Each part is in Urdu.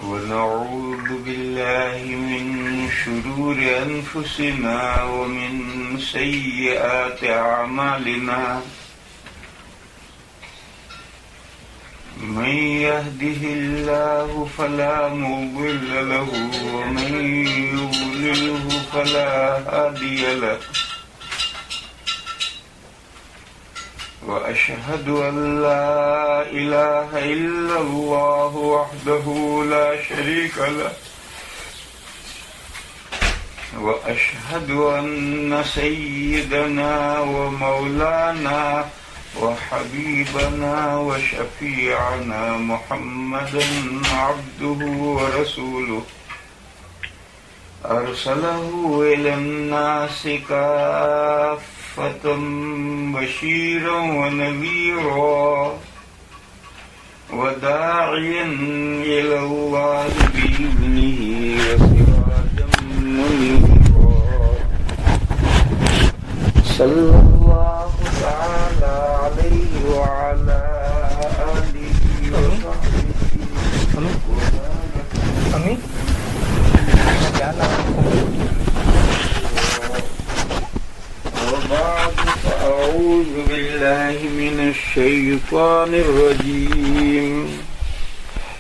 ونعوذ بالله من شرور أنفسنا ومن سيئات أعمالنا من يهده الله فلا مضل له ومن يضلله فلا هادي له وأشهد أن لا إله إلا الله وحده لا شريك له وأشهد أن سيدنا ومولانا وحبيبنا وشفيعنا محمدا عبده ورسوله أرسله إلى الناس كافة بشيرا ونذيرا وداعيا إلى الله بإذنه وسراجا منيرا صلى الله تعالى عليه وعلى آله وصحبه وبعد فأعوذ بالله من الشيطان الرجيم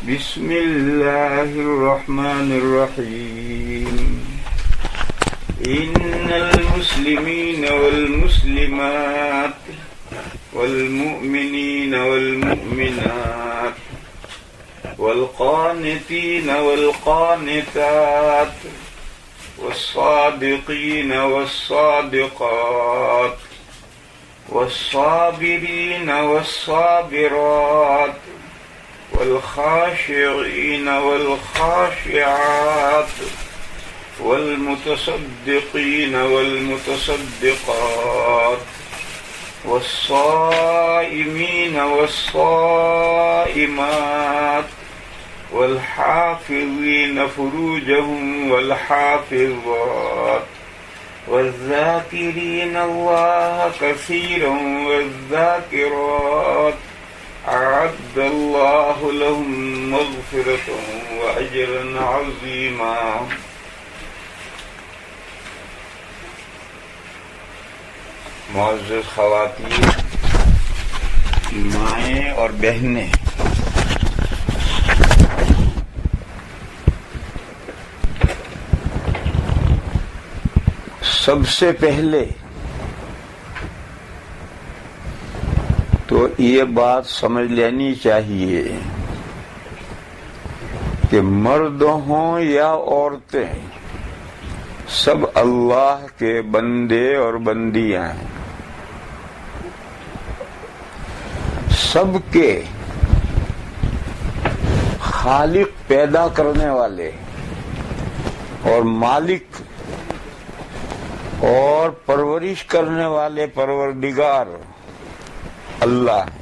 بسم الله الرحمن الرحيم إن المسلمين والمسلمات والمؤمنين والمؤمنات والقانتين والقانتات والصادقين والصادقات والصابرين والصابرات والخاشعين والخاشعات والمتصدقين والمتصدقات والصائمين والصائمات والحافظين فروجهم والحافظات والذاكرين الله كثيرا والذاكرات أعد الله لهم مغفرة وأجرا عظيما. معزز خواتین، مائیں اور بہنیں، سب سے پہلے تو یہ بات سمجھ لینی چاہیے کہ مرد ہوں یا عورتیں سب اللہ کے بندے اور بندیاں ہیں. سب کے خالق پیدا کرنے والے اور مالک اور پرورش کرنے والے پروردگار اللہ ہیں.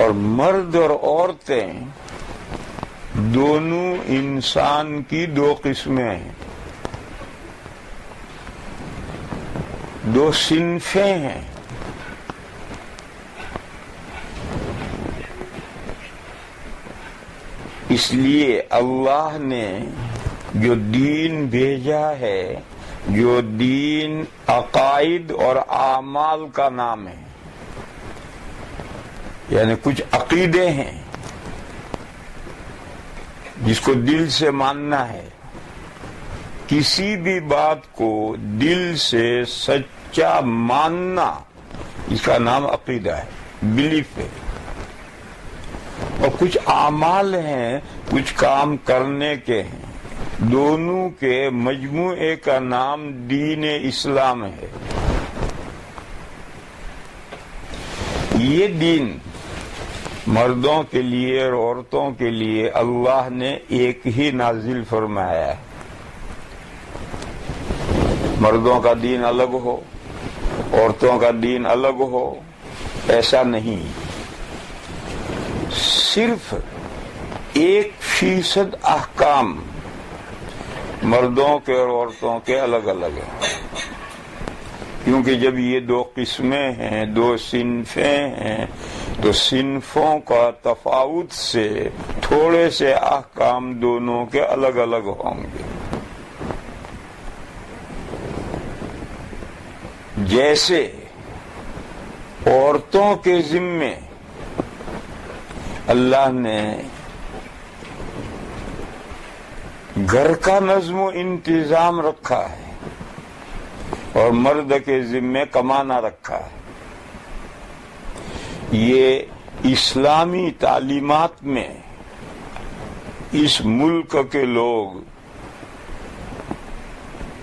اور مرد اور عورتیں دونوں انسان کی دو قسمیں ہیں، دو صنفیں ہیں. اس لیے اللہ نے جو دین بھیجا ہے، جو دین عقائد اور اعمال کا نام ہے، یعنی کچھ عقیدے ہیں جس کو دل سے ماننا ہے. کسی بھی بات کو دل سے سچا ماننا، اس کا نام عقیدہ ہے، بلیف ہے. اور کچھ اعمال ہیں، کچھ کام کرنے کے ہیں، دونوں کے مجموعے کا نام دین اسلام ہے. یہ دین مردوں کے لیے اور عورتوں کے لیے اللہ نے ایک ہی نازل فرمایا ہے. مردوں کا دین الگ ہو، عورتوں کا دین الگ ہو، ایسا نہیں. صرف 1% احکام مردوں کے اور عورتوں کے الگ الگ ہیں. کیونکہ جب یہ دو قسمیں ہیں، دو صنفیں ہیں، تو صنفوں کا تفاوت سے تھوڑے سے احکام دونوں کے الگ الگ ہوں گے. جیسے عورتوں کے ذمے اللہ نے گھر کا نظم و انتظام رکھا ہے اور مرد کے ذمے کمانا رکھا ہے. یہ اسلامی تعلیمات میں اس ملک کے لوگ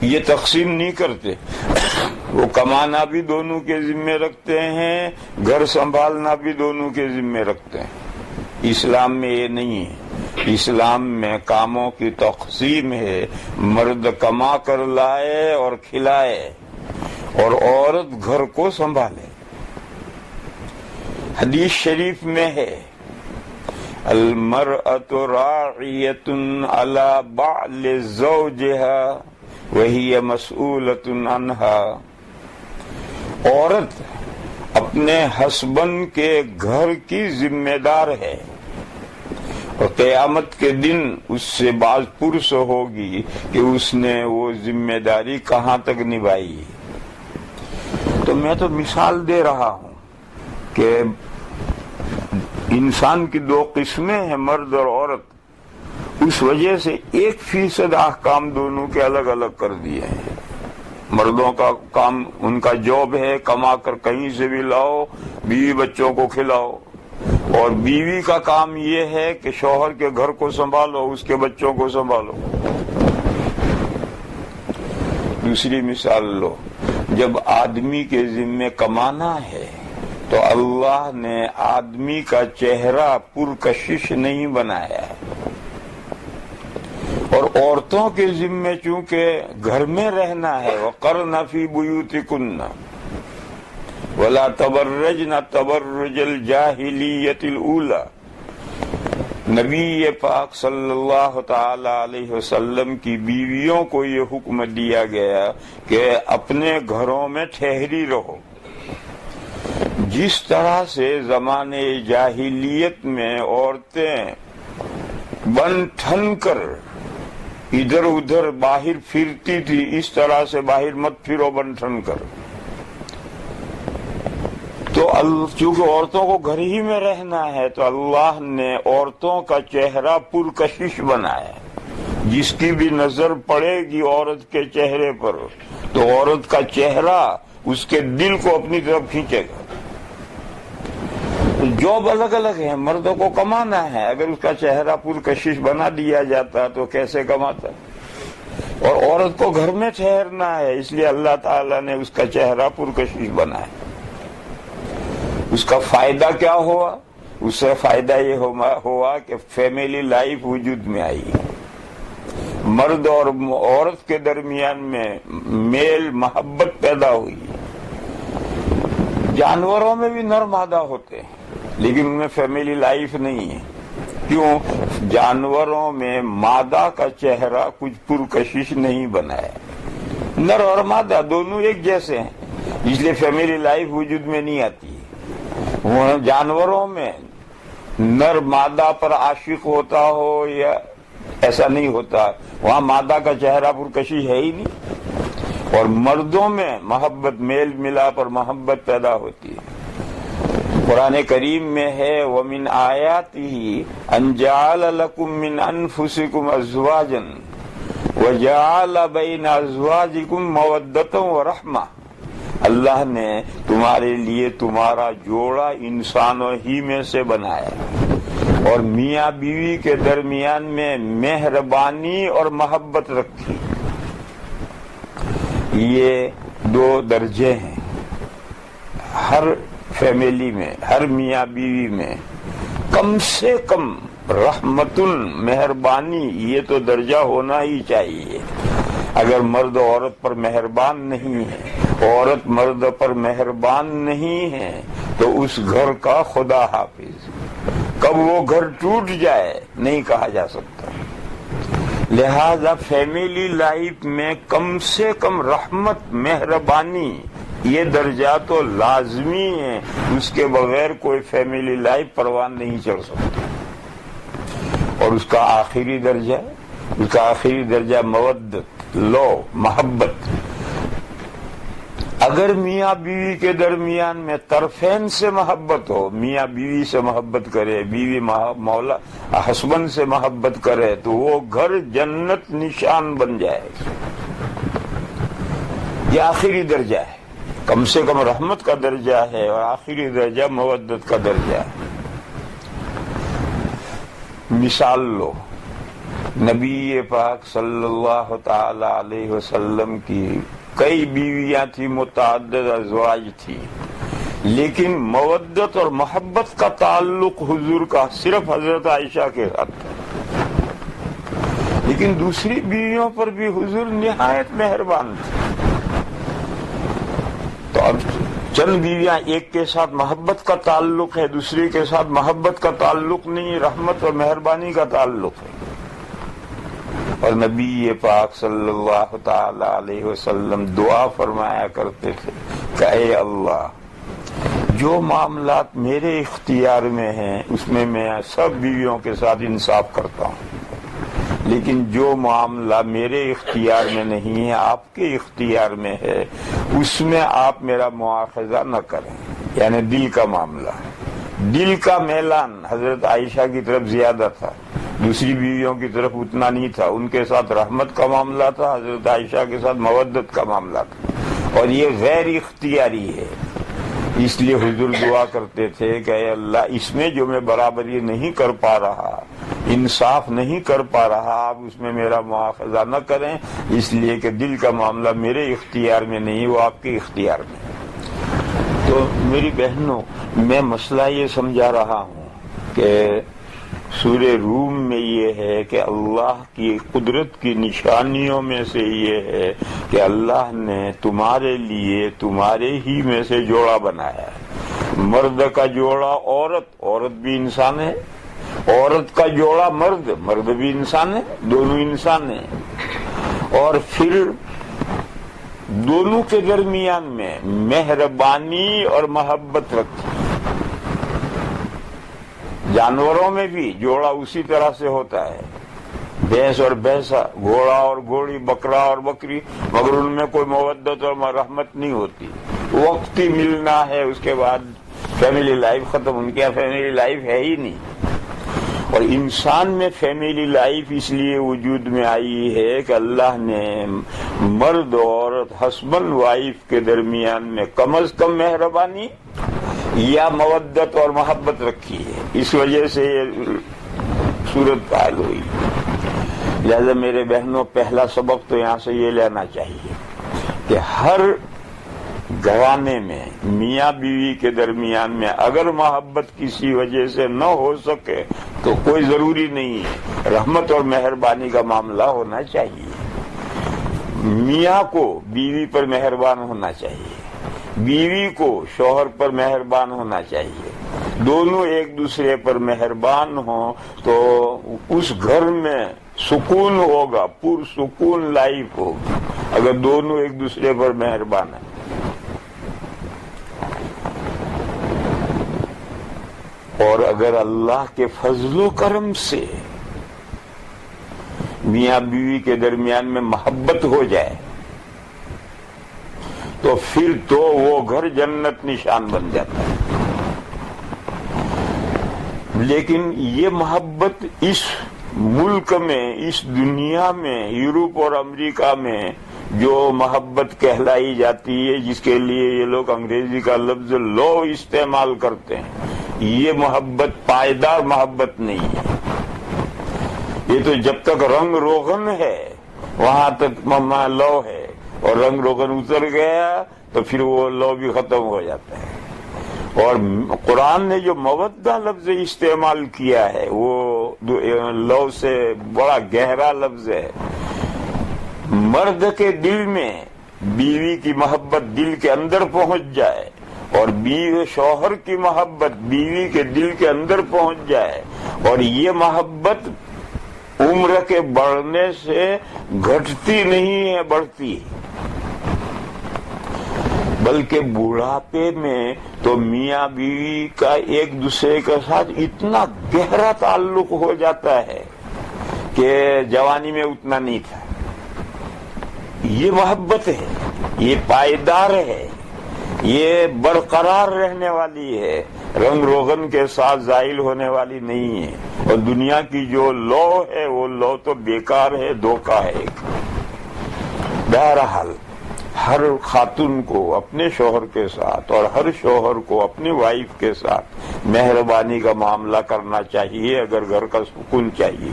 یہ تقسیم نہیں کرتے. وہ کمانا بھی دونوں کے ذمے رکھتے ہیں, گھر سنبھالنا بھی دونوں کے ذمے رکھتے ہیں. اسلام میں یہ نہیں ہے. اسلام میں کاموں کی تقسیم ہے. مرد کما کر لائے اور کھلائے اور عورت گھر کو سنبھالے. حدیث شریف میں ہے المرأۃ راعیۃ علی بعل زوجها وہی مسئولۃ عنہا. عورت اپنے ہسبینڈ کے گھر کی ذمہ دار ہے اور قیامت کے دن اس سے باز پرس ہوگی کہ اس نے وہ ذمہ داری کہاں تک نبھائی. تو میں تو مثال دے رہا ہوں کہ انسان کی دو قسمیں ہیں, مرد اور عورت. اس وجہ سے 1% احکام دونوں کے الگ الگ کر دیے ہیں. مردوں کا کام, ان کا جاب ہے کما کر کہیں سے بھی لاؤ, بیوی بچوں کو کھلاؤ, اور بیوی کا کام یہ ہے کہ شوہر کے گھر کو سنبھالو, اس کے بچوں کو سنبھالو. دوسری مثال لو, جب آدمی کے ذمے کمانا ہے تو اللہ نے آدمی کا چہرہ پرکشش نہیں بنایا ہے, اور عورتوں کے ذمے چونکہ گھر میں رہنا ہے. وَقَرْنَ فِي بُيُوتِكُنَّ وَلَا تَبَرَّجْنَ تَبَرُّجَ الْجَاهِلِيَّةِ الْأُولَى. نبی پاک صلی اللہ تعالی علیہ وسلم کی بیویوں کو یہ حکم دیا گیا کہ اپنے گھروں میں ٹھہری رہو. جس طرح سے زمانے جاہلیت میں عورتیں بن ٹھن کر ادھر ادھر باہر پھرتی تھی, اس طرح سے باہر مت پھرو بن ٹھن کر. تو چونکہ عورتوں کو گھر ہی میں رہنا ہے تو اللہ نے عورتوں کا چہرہ پرکشش بنایا. جس کی بھی نظر پڑے گی عورت کے چہرے پر تو عورت کا چہرہ اس کے دل کو اپنی طرف کھینچے گا. جاب الگ الگ ہے. مردوں کو کمانا ہے, اگر اس کا چہرہ پرکشش بنا دیا جاتا تو کیسے کماتا. اور عورت کو گھر میں ٹھہرنا ہے, اس لیے اللہ تعالیٰ نے اس کا چہرہ پرکشش بنایا. اس کا فائدہ کیا ہوا؟ اس سے فائدہ یہ ہوا کہ فیملی لائف وجود میں آئی. مرد اور عورت کے درمیان میں میل محبت پیدا ہوئی. جانوروں میں بھی نر مادہ ہوتے ہیں لیکن ان میں فیملی لائف نہیں ہے. کیوں؟ جانوروں میں مادہ کا چہرہ کچھ پرکشش نہیں بنا ہے. نر اور مادہ دونوں ایک جیسے ہیں, اس لیے فیملی لائف وجود میں نہیں آتی. وہ جانوروں میں نر مادہ پر عاشق ہوتا ہو یا ایسا نہیں ہوتا, وہاں مادہ کا چہرہ پرکشش ہے ہی نہیں. اور مردوں میں محبت, میل ملا پر محبت پیدا ہوتی ہے. قرآن کریم میں ہے وَمِنْ آيَاتِهِ أَنْ جَعَلَ لَكُم مِّنْ أَنفُسِكُمْ أَزْوَاجًا وَجَعَلَ بَيْنَ أَزْوَاجِكُمْ مَوَدَّةً وَرَحْمَةً. اللہ نے تمہارے لیے تمہارا جوڑا انسانوں ہی میں سے بنایا اور میاں بیوی کے درمیان میں مہربانی اور محبت رکھی. یہ 2 درجے ہیں. ہر فیملی میں, ہر میاں بیوی میں کم سے کم رحمتن, مہربانی, یہ تو درجہ ہونا ہی چاہیے. اگر مرد عورت پر مہربان نہیں ہے, عورت مرد پر مہربان نہیں ہے تو اس گھر کا خدا حافظ. کب وہ گھر ٹوٹ جائے نہیں کہا جا سکتا. لہذا فیملی لائف میں کم سے کم رحمت, مہربانی, یہ درجہ تو لازمی ہے، اس کے بغیر کوئی فیملی لائف پروان نہیں چڑھ سکتی۔ اور اس کا آخری درجہ مودت، لو، محبت۔ اگر میاں بیوی کے درمیان میں طرفین سے محبت ہو، میاں بیوی سے محبت کرے، بیوی مولا ہسبینڈ سے محبت کرے، تو وہ گھر جنت نشان بن جائے۔ یہ آخری درجہ ہے، کم سے کم رحمت کا درجہ ہے، اور آخری درجہ مودت کا درجہ ہے۔ مثال لو، نبی پاک صلی اللہ تعالی علیہ وسلم کی کئی بیویاں تھی، متعدد ازواج تھی، لیکن مودت اور محبت کا تعلق حضور کا صرف حضرت عائشہ کے ساتھ تھا، لیکن دوسری بیویوں پر بھی حضور نہایت مہربان تھے۔ تو اب چند بیویاں، ایک کے ساتھ محبت کا تعلق ہے، دوسری کے ساتھ محبت کا تعلق نہیں، رحمت اور مہربانی کا تعلق ہے۔ اور نبی پاک صلی اللہ تعالی علیہ وسلم دعا فرمایا کرتے تھے کہ اے اللہ، جو معاملات میرے اختیار میں ہیں اس میں میں سب بیویوں کے ساتھ انصاف کرتا ہوں، لیکن جو معاملہ میرے اختیار میں نہیں ہے، آپ کے اختیار میں ہے، اس میں آپ میرا مواخذہ نہ کریں۔ یعنی دل کا معاملہ، دل کا میلان حضرت عائشہ کی طرف زیادہ تھا، دوسری بیویوں کی طرف اتنا نہیں تھا۔ ان کے ساتھ رحمت کا معاملہ تھا، حضرت عائشہ کے ساتھ مودت کا معاملہ تھا، اور یہ غیر اختیاری ہے۔ اس لیے حضور دعا کرتے تھے کہ اے اللہ، اس میں جو میں برابری نہیں کر پا رہا، انصاف نہیں کر پا رہا، آپ اس میں میرا مواخذہ نہ کریں، اس لیے کہ دل کا معاملہ میرے اختیار میں نہیں، وہ آپ کے اختیار میں۔ تو میری بہنوں، میں مسئلہ یہ سمجھا رہا ہوں کہ سورہ روم میں یہ ہے کہ اللہ کی قدرت کی نشانیوں میں سے یہ ہے کہ اللہ نے تمہارے لیے تمہارے ہی میں سے جوڑا بنایا ہے۔ مرد کا جوڑا عورت بھی انسان ہے، عورت کا جوڑا مرد بھی انسان ہے، دونوں انسان ہیں۔ اور پھر دونوں کے درمیان میں مہربانی اور محبت رکھی۔ جانوروں میں بھی جوڑا اسی طرح سے ہوتا ہے، بھینس اور بھینسا، گھوڑا اور گھوڑی، بکرا اور بکری، مگر ان میں کوئی مودت اور رحمت نہیں ہوتی۔ وقتی ملنا ہے، اس کے بعد فیملی لائف ختم۔ ان کے فیملی لائف ہے ہی نہیں۔ اور انسان میں فیملی لائف اس لیے وجود میں آئی ہے کہ اللہ نے مرد اور عورت، ہسبینڈ وائف کے درمیان میں کم از کم مہربانی یا مودت اور محبت رکھی ہے، اس وجہ سے یہ صورت پائل ہوئی۔ لہذا میرے بہنوں، پہلا سبق تو یہاں سے یہ لینا چاہیے کہ ہر گھرانے میں میاں بیوی کے درمیان میں اگر محبت کسی وجہ سے نہ ہو سکے تو کوئی ضروری نہیں ہے، رحمت اور مہربانی کا معاملہ ہونا چاہیے۔ میاں کو بیوی پر مہربان ہونا چاہیے، بیوی کو شوہر پر مہربان ہونا چاہیے، دونوں ایک دوسرے پر مہربان ہوں تو اس گھر میں سکون ہوگا، پرسکون لائف ہوگی، اگر دونوں ایک دوسرے پر مہربان ہیں۔ اور اگر اللہ کے فضل و کرم سے میاں بیوی کے درمیان میں محبت ہو جائے تو پھر تو وہ گھر جنت نشان بن جاتا ہے۔ لیکن یہ محبت اس ملک میں، اس دنیا میں، یورپ اور امریکہ میں جو محبت کہلائی جاتی ہے، جس کے لیے یہ لوگ انگریزی کا لفظ لو استعمال کرتے ہیں، یہ محبت پائیدار محبت نہیں ہے۔ یہ تو جب تک رنگ روغن ہے وہاں تک مما لو ہے، اور رنگ روغن اتر گیا تو پھر وہ لو بھی ختم ہو جاتا ہے۔ اور قرآن نے جو مودہ لفظ استعمال کیا ہے وہ لو سے بڑا گہرا لفظ ہے۔ مرد کے دل میں بیوی کی محبت دل کے اندر پہنچ جائے، اور بیوی شوہر کی محبت بیوی کے دل کے اندر پہنچ جائے، اور یہ محبت عمر کے بڑھنے سے گھٹتی نہیں ہے، بڑھتی ہے۔ بلکہ بڑھاپے میں تو میاں بیوی کا ایک دوسرے کے ساتھ اتنا گہرا تعلق ہو جاتا ہے کہ جوانی میں اتنا نہیں تھا. یہ محبت ہے، یہ پائیدار ہے، یہ برقرار رہنے والی ہے، رنگ روغن کے ساتھ زائل ہونے والی نہیں ہے. اور دنیا کی جو لو ہے وہ لو تو بیکار ہے، دھوکہ ہے. بہرحال ہر خاتون کو اپنے شوہر کے ساتھ اور ہر شوہر کو اپنی وائف کے ساتھ مہربانی کا معاملہ کرنا چاہیے اگر گھر کا سکون چاہیے.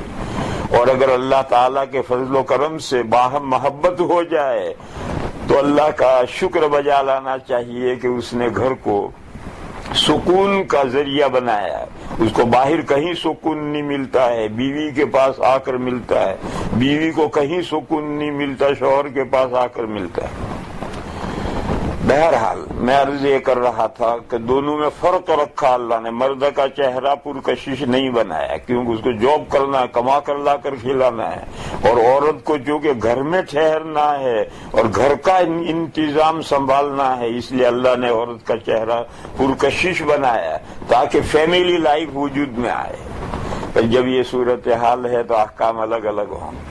اور اگر اللہ تعالیٰ کے فضل و کرم سے باہم محبت ہو جائے تو اللہ کا شکر بجا لانا چاہیے کہ اس نے گھر کو سکون کا ذریعہ بنایا. اس کو باہر کہیں سکون نہیں ملتا ہے، بیوی کے پاس آ کر ملتا ہے. بیوی کو کہیں سکون نہیں ملتا، شوہر کے پاس آ کر ملتا ہے. بہرحال میں عرض یہ کر رہا تھا کہ دونوں میں فرق رکھا اللہ نے. مرد کا چہرہ پرکشش نہیں بنایا کیونکہ اس کو جاب کرنا ہے، کما کر لا کر کھلانا ہے. اور عورت کو جو کہ گھر میں ٹھہرنا ہے اور گھر کا انتظام سنبھالنا ہے، اس لیے اللہ نے عورت کا چہرہ پرکشش بنایا تاکہ فیملی لائف وجود میں آئے. پر جب یہ صورتحال ہے تو احکام الگ الگ ہوں.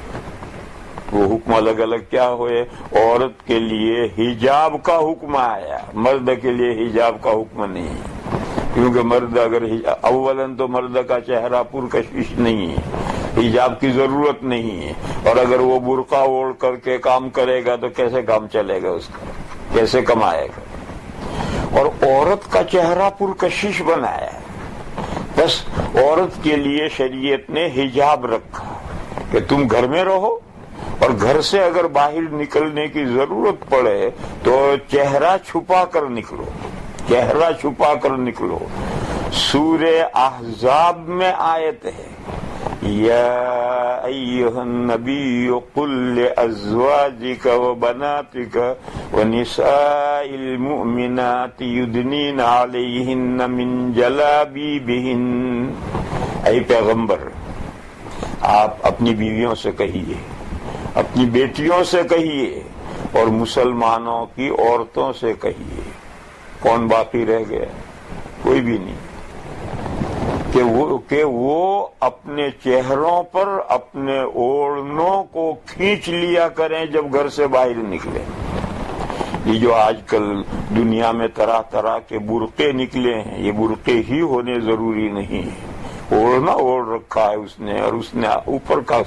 وہ حکم الگ الگ کیا ہوئے؟ عورت کے لیے حجاب کا حکم آیا، مرد کے لیے حجاب کا حکم نہیں. کیونکہ مرد اگر اولاً تو مرد کا چہرہ پرکشش نہیں ہے، حجاب کی ضرورت نہیں ہے. اور اگر وہ برقع اوڑھ کر کے کام کرے گا تو کیسے کام چلے گا اس کا، کیسے کمائے گا؟ اور عورت کا چہرہ پرکشش بنایا. بس عورت کے لیے شریعت نے حجاب رکھا کہ تم گھر میں رہو، اور گھر سے اگر باہر نکلنے کی ضرورت پڑے تو چہرہ چھپا کر نکلو، چہرہ چھپا کر نکلو. سورہ احزاب میں آیت ہے، یا ایھا النبی قل لازواجک وبناتک ونساء المؤمنات یدنین علیہن من جلابیبہن. اے پیغمبر، آپ اپنی بیویوں سے کہیے، اپنی بیٹیوں سے کہیے، اور مسلمانوں کی عورتوں سے کہیے. کون باقی رہ گیا؟ کوئی بھی نہیں. کہ وہ اپنے چہروں پر اپنے اوڑھنوں کو کھینچ لیا کریں جب گھر سے باہر نکلے. یہ جو آج کل دنیا میں طرح طرح کے برقعے نکلے ہیں، یہ برقعے ہی ہونے ضروری نہیں ہے. اوڑھنا اوڑھ رکھا ہے اس نے، اور اس نے اوپر کا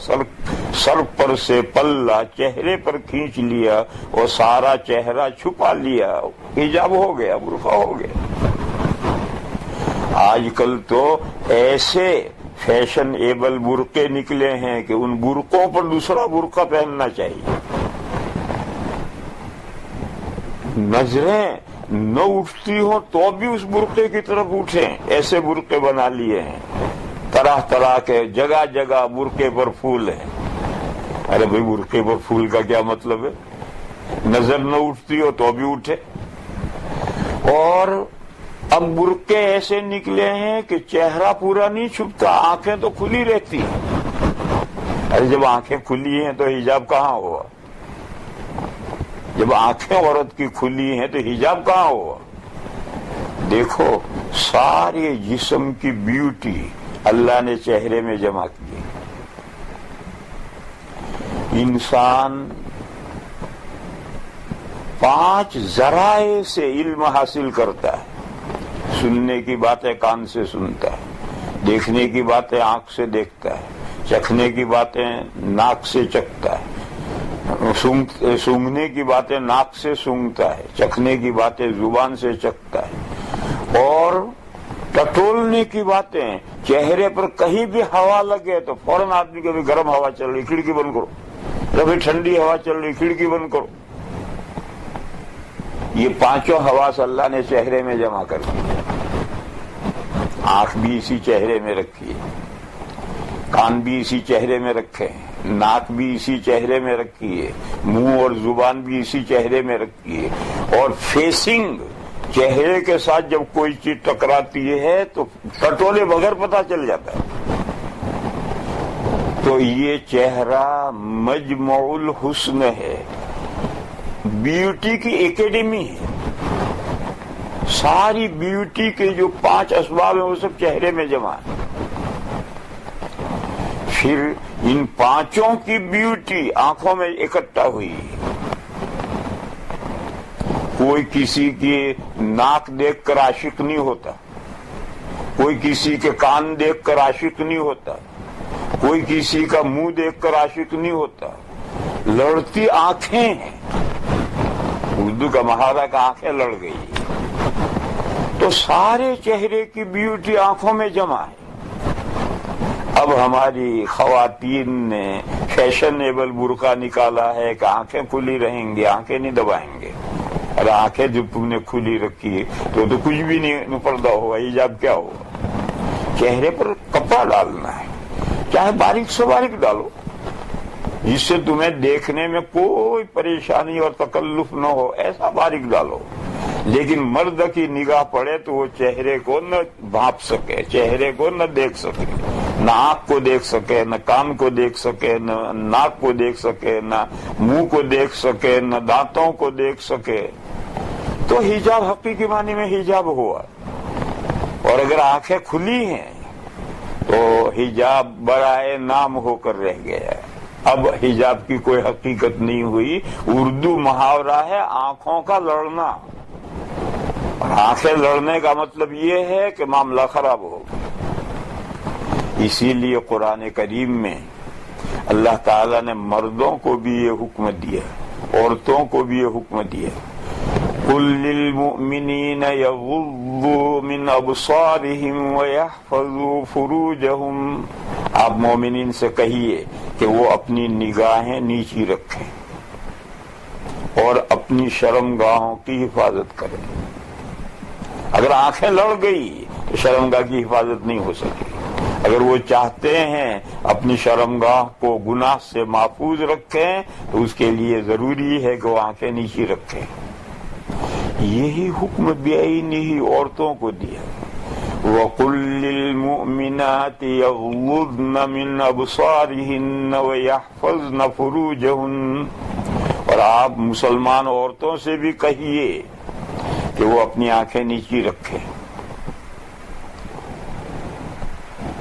سر پر سے پلہ چہرے پر کھینچ لیا اور سارا چہرہ چھپا لیا. حجاب ہو گیا، برقع ہو گیا. آج کل تو ایسے فیشن ایبل برقعے نکلے ہیں کہ ان برقعوں پر دوسرا برقع پہننا چاہیے. نظریں نہ اٹھتی ہوں تو بھی اس برقعے کی طرف اٹھیں، ایسے برقعے بنا لیے ہیں. طرح طرح کے جگہ جگہ برقعے پر پھول ہیں. ارے بھائی، برقعے پر پھول کا کیا مطلب ہے؟ نظر نہ اٹھتی ہو تو بھی اٹھے. اور اب برقعے ایسے نکلے ہیں کہ چہرہ پورا نہیں چھپتا، آنکھیں تو کھلی رہتی ہیں. ارے جب آنکھیں کھلی ہیں تو حجاب کہاں ہوا؟ جب آنکھیں عورت کی کھلی ہیں تو حجاب کہاں ہوا؟ دیکھو، سارے جسم کی بیوٹی اللہ نے چہرے میں جمع کی. انسان 5 ذرائع سے علم حاصل کرتا ہے. سننے کی باتیں کان سے سنتا ہے، دیکھنے کی باتیں آنکھ سے دیکھتا ہے، چکھنے کی باتیں ناک سے چکھتا ہے، سونگھنے کی باتیں ناک سے سونگھتا ہے، چکھنے کی باتیں زبان سے چکھتا ہے، اور ٹٹولنے کی باتیں چہرے پر کہیں بھی ہوا لگے تو فوراً آدمی کبھی گرم ہوا چل رہی کھڑکی بند کرو، کبھی ٹھنڈی ہوا چل رہی کھڑکی بند کرو. یہ 5 حواس اللہ نے چہرے میں جمع کر دی. آنکھ بھی اسی چہرے میں رکھی ہے، کان بھی اسی چہرے میں رکھے ہیں، ناک بھی اسی چہرے میں رکھی ہے، منہ اور زبان بھی اسی چہرے میں رکھی ہے. اور فیسنگ، چہرے کے ساتھ جب کوئی چیز ٹکراتی ہے تو ٹٹولے بغیر پتہ چل جاتا ہے. تو یہ چہرہ مجمع الحسن ہے، بیوٹی کی اکیڈمی ہے. ساری بیوٹی کے جو 5 اسباب ہیں وہ سب چہرے میں جمع ہیں. پھر ان 5 کی بیوٹی آنکھوں میں اکٹھا ہوئی. کوئی کسی کی ناک دیکھ کر عاشق نہیں ہوتا, کوئی کسی کے کان دیکھ کر عاشق نہیں ہوتا, کوئی کسی کا منہ دیکھ کر عاشق نہیں ہوتا. لڑتی آنکھیں ہیں. اردو کا محاورہ کا آنکھیں لڑ گئی. تو سارے چہرے کی بیوٹی آنکھوں میں جمع ہے. اب ہماری خواتین نے فیشنیبل برقع نکالا ہے کہ آنکھیں کھلی رہیں گی, آنکھیں نہیں دبائیں گے. ارے آنکھیں جب تم نے کھلی رکھی تو کچھ بھی نہیں پردہ ہوگا, حجاب کیا ہوگا. چہرے پر کپڑا ڈالنا ہے, چاہے باریک سے باریک ڈالو, جس سے تمہیں دیکھنے میں کوئی پریشانی اور تکلف نہ ہو, ایسا باریک ڈالو. لیکن مرد کی نگاہ پڑے تو وہ چہرے کو نہ بھانپ سکے, چہرے کو نہ دیکھ سکے, نہ آنکھ کو دیکھ سکے, نہ کان کو دیکھ سکے, نہ ناک کو دیکھ سکے, نہ منہ کو دیکھ سکے, نہ دانتوں کو دیکھ سکے. تو حجاب حقیقی معنی میں حجاب ہوا. اور اگر آنکھیں کھلی ہیں تو حجاب برائے نام ہو کر رہ گیا. اب حجاب کی کوئی حقیقت نہیں ہوئی. اردو محاورہ ہے آنکھوں کا لڑنا, اور آنکھیں لڑنے کا مطلب یہ ہے کہ معاملہ خراب ہوگا. اسی لیے قرآن کریم میں اللہ تعالیٰ نے مردوں کو بھی یہ حکم دیا, عورتوں کو بھی یہ حکم دیا. قُل لِّلْمُؤْمِنِينَ يَغُضُّوا مِنْ أَبْصَارِهِمْ وَيَحْفَظُوا فُرُوجَهُمْ. آپ مومنین سے کہیے کہ وہ اپنی نگاہیں نیچی رکھیں اور اپنی شرمگاہوں کی حفاظت کریں. اگر آنکھیں لڑ گئی تو شرمگاہ کی حفاظت نہیں ہو سکے. اگر وہ چاہتے ہیں اپنی شرمگاہ کو گناہ سے محفوظ رکھیں تو اس کے لیے ضروری ہے کہ وہ آنکھیں نیچی رکھیں. یہی حکم بعینہ عورتوں کو دیا. وَقُلْ لِلْمُؤْمِنَاتِ يَغْضُضْنَ مِنْ أَبْصَارِهِنَّ وَيَحْفَظْنَ فُرُوجَهُنَّ. اور آپ مسلمان عورتوں سے بھی کہیے کہ وہ اپنی آنکھیں نیچی رکھیں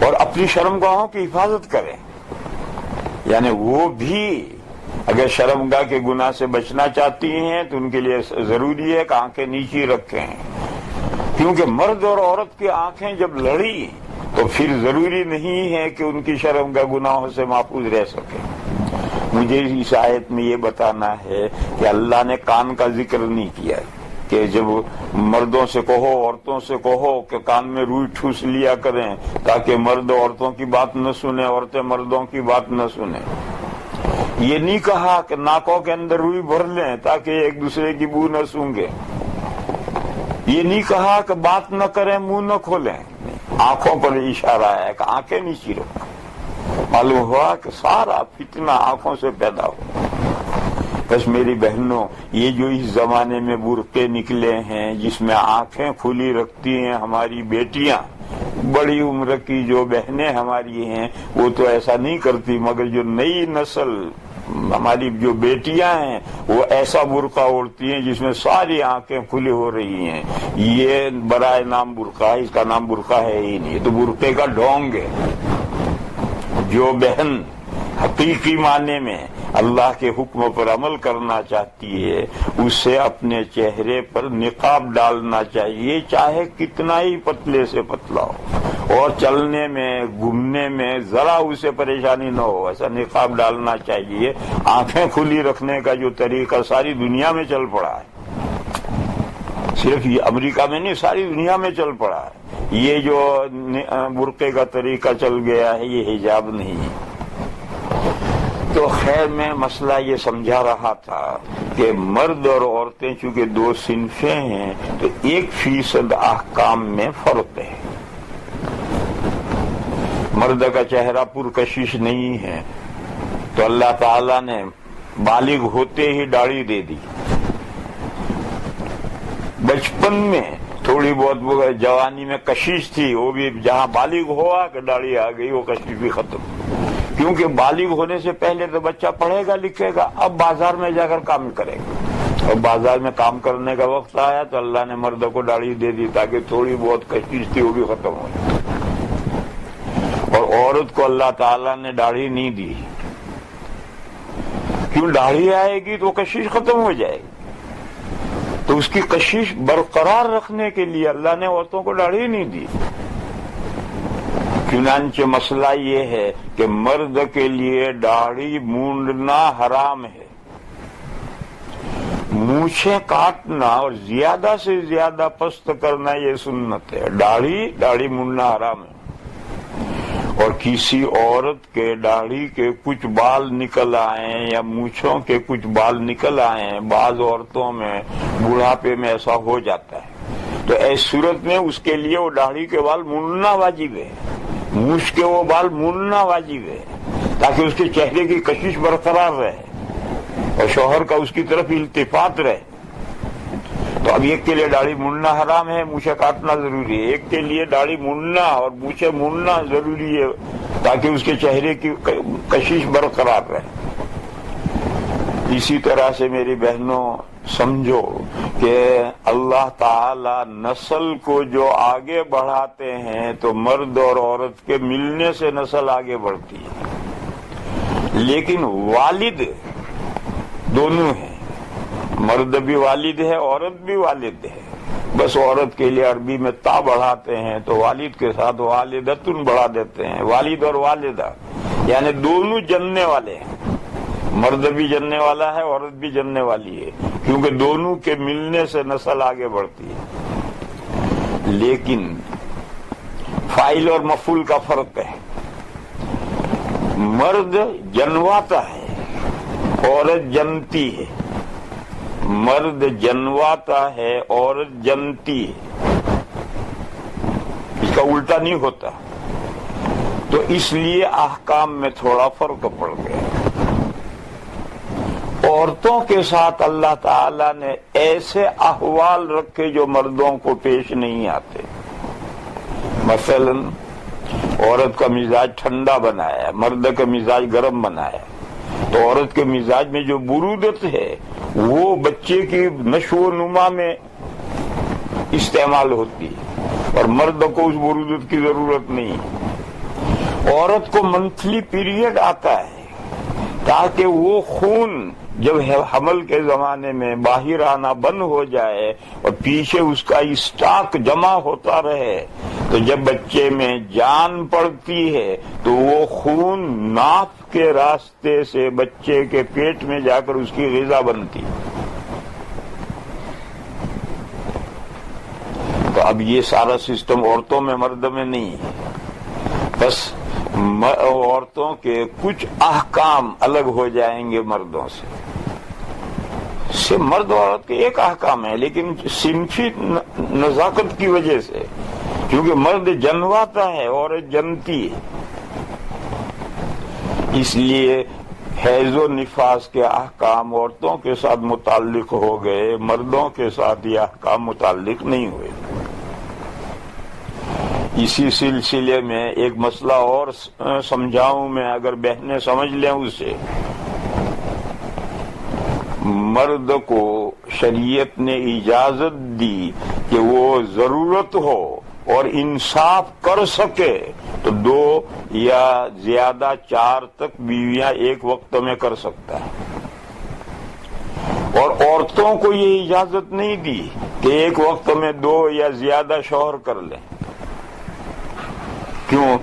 اور اپنی شرمگاہوں کی حفاظت کریں. یعنی وہ بھی اگر شرمگاہ کے گناہ سے بچنا چاہتی ہیں تو ان کے لیے ضروری ہے کہ آنکھیں نیچی رکھیں. کیونکہ مرد اور عورت کی آنکھیں جب لڑی تو پھر ضروری نہیں ہے کہ ان کی شرمگاہ گناہوں سے محفوظ رہ سکے. مجھے اس آیت میں یہ بتانا ہے کہ اللہ نے کان کا ذکر نہیں کیا کہ جب مردوں سے کہو عورتوں سے کہو کہ کان میں روئی ٹھوس لیا کریں تاکہ مرد عورتوں کی بات نہ سنیں, عورتیں مردوں کی بات نہ سنیں. یہ نہیں کہا کہ ناکوں کے اندر روئی بھر لیں تاکہ ایک دوسرے کی بو نہ سونگے. یہ نہیں کہا کہ بات نہ کریں, منہ نہ کھولیں. آنکھوں پر اشارہ ہے کہ آنکھیں نیچی رکھو. معلوم ہوا کہ سارا فتنہ آنکھوں سے پیدا ہوا. بس میری بہنوں, یہ جو اس زمانے میں برقعے نکلے ہیں جس میں آنکھیں کھلی رکھتی ہیں ہماری بیٹیاں, بڑی عمر کی جو بہنیں ہماری ہیں وہ تو ایسا نہیں کرتی, مگر جو نئی نسل ہماری جو بیٹیاں ہیں وہ ایسا برقع اوڑھتی ہیں جس میں ساری آنکھیں کھلی ہو رہی ہیں. یہ برائے نام برقع ہے, اس کا نام برقع ہے ہی نہیں, یہ تو برقعے کا ڈھونگ ہے. جو بہن حقیقی معنی میں اللہ کے حکم پر عمل کرنا چاہتی ہے اسے اپنے چہرے پر نقاب ڈالنا چاہیے, چاہے کتنا ہی پتلے سے پتلا ہو, اور چلنے میں گھومنے میں ذرا اسے پریشانی نہ ہو, ایسا نقاب ڈالنا چاہیے. آنکھیں کھلی رکھنے کا جو طریقہ ساری دنیا میں چل پڑا ہے, صرف یہ امریکہ میں نہیں ساری دنیا میں چل پڑا ہے. یہ جو برقعے کا طریقہ چل گیا ہے یہ حجاب نہیں ہے. تو خیر میں مسئلہ یہ سمجھا رہا تھا کہ مرد اور عورتیں چونکہ 2 صنفیں ہیں تو 1% احکام میں فرق ہے. مرد کا چہرہ پرکشش نہیں ہے تو اللہ تعالی نے بالغ ہوتے ہی داڑھی دے دی. بچپن میں تھوڑی بہت جوانی میں کشش تھی, وہ بھی جہاں بالغ ہوا کہ داڑھی آ گئی وہ کشش بھی ختم. کیونکہ بالغ ہونے سے پہلے تو بچہ پڑھے گا لکھے گا, اب بازار میں جا کر کام کرے گا. اور بازار میں کام کرنے کا وقت آیا تو اللہ نے مرد کو داڑھی دے دی تاکہ تھوڑی بہت کشش تھی وہ بھی ختم ہو جائے، اور عورت کو اللہ تعالیٰ نے داڑھی نہیں دی. کیوں؟ داڑھی آئے گی تو کشش ختم ہو جائے گی، تو اس کی کشش برقرار رکھنے کے لیے اللہ نے عورتوں کو داڑھی نہیں دی. چنانچہ مسئلہ یہ ہے کہ مرد کے لیے داڑھی مونڈنا حرام ہے، مونچھیں کاٹنا اور زیادہ سے زیادہ پست کرنا یہ سنت ہے. داڑھی مونڈنا حرام ہے. اور کسی عورت کے داڑھی کے کچھ بال نکل آئیں یا مونچھوں کے کچھ بال نکل آئیں، بعض عورتوں میں بڑھاپے میں ایسا ہو جاتا ہے، تو ایسی صورت میں اس کے لیے وہ داڑھی کے بال مونڈنا واجب ہے، مونچھ کے وہ بال مونڈنا واجب ہے، تاکہ اس کے چہرے کی کشش برقرار رہے اور شوہر کا اس کی طرف التفات رہے. تو اب ایک کے لیے داڑھی مونڈنا حرام ہے، مونچھیں کاٹنا ضروری ہے، ایک کے لیے داڑھی مونڈنا اور مونچھیں مونڈنا ضروری ہے تاکہ اس کے چہرے کی کشش برقرار رہے. اسی طرح سے میری بہنوں سمجھو کہ اللہ تعالی نسل کو جو آگے بڑھاتے ہیں تو مرد اور عورت کے ملنے سے نسل آگے بڑھتی ہے، لیکن والد دونوں ہیں، مرد بھی والد ہے، عورت بھی والد ہے. بس عورت کے لیے عربی میں تا بڑھاتے ہیں تو والد کے ساتھ والدتن بڑھا دیتے ہیں، والد اور والدہ، یعنی دونوں جننے والے ہیں. مرد بھی جننے والا ہے، عورت بھی جننے والی ہے، کیونکہ دونوں کے ملنے سے نسل آگے بڑھتی ہے. لیکن فاعل اور مفعول کا فرق ہے. مرد جنواتا ہے، عورت جنتی ہے. مرد جنواتا ہے، عورت جنتی ہے، اس کا الٹا نہیں ہوتا. تو اس لیے احکام میں تھوڑا فرق پڑ گیا. عورتوں کے ساتھ اللہ تعالی نے ایسے احوال رکھے جو مردوں کو پیش نہیں آتے. مثلا عورت کا مزاج ٹھنڈا بنایا، مرد کا مزاج گرم بنایا، تو عورت کے مزاج میں جو برودت ہے وہ بچے کی نشو و نما میں استعمال ہوتی ہے، اور مرد کو اس برودت کی ضرورت نہیں. عورت کو منتھلی پیریڈ آتا ہے تاکہ وہ خون جب حمل کے زمانے میں باہر آنا بند ہو جائے اور پیچھے اس کا اسٹاک جمع ہوتا رہے، تو جب بچے میں جان پڑتی ہے تو وہ خون ناف کے راستے سے بچے کے پیٹ میں جا کر اس کی غذا بنتی. تو اب یہ سارا سسٹم عورتوں میں مرد میں نہیں ہے. بس عورتوں کے کچھ احکام الگ ہو جائیں گے مردوں سے. مرد اور عورت کے ایک احکام ہے، لیکن صنفی نزاکت کی وجہ سے، کیونکہ مرد جنواتا ہے، عورت جنتی ہے، اس لیے حیض و نفاس کے احکام عورتوں کے ساتھ متعلق ہو گئے، مردوں کے ساتھ یہ احکام متعلق نہیں ہوئے. اسی سلسلے میں ایک مسئلہ اور سمجھاؤں میں، اگر بہنیں سمجھ لیں اسے. مرد کو شریعت نے اجازت دی کہ وہ ضرورت ہو اور انصاف کر سکے تو 2 یا زیادہ 4 تک بیویاں ایک وقت میں کر سکتا ہے، اور عورتوں کو یہ اجازت نہیں دی کہ ایک وقت میں 2 یا زیادہ شوہر کر لیں. کیوں؟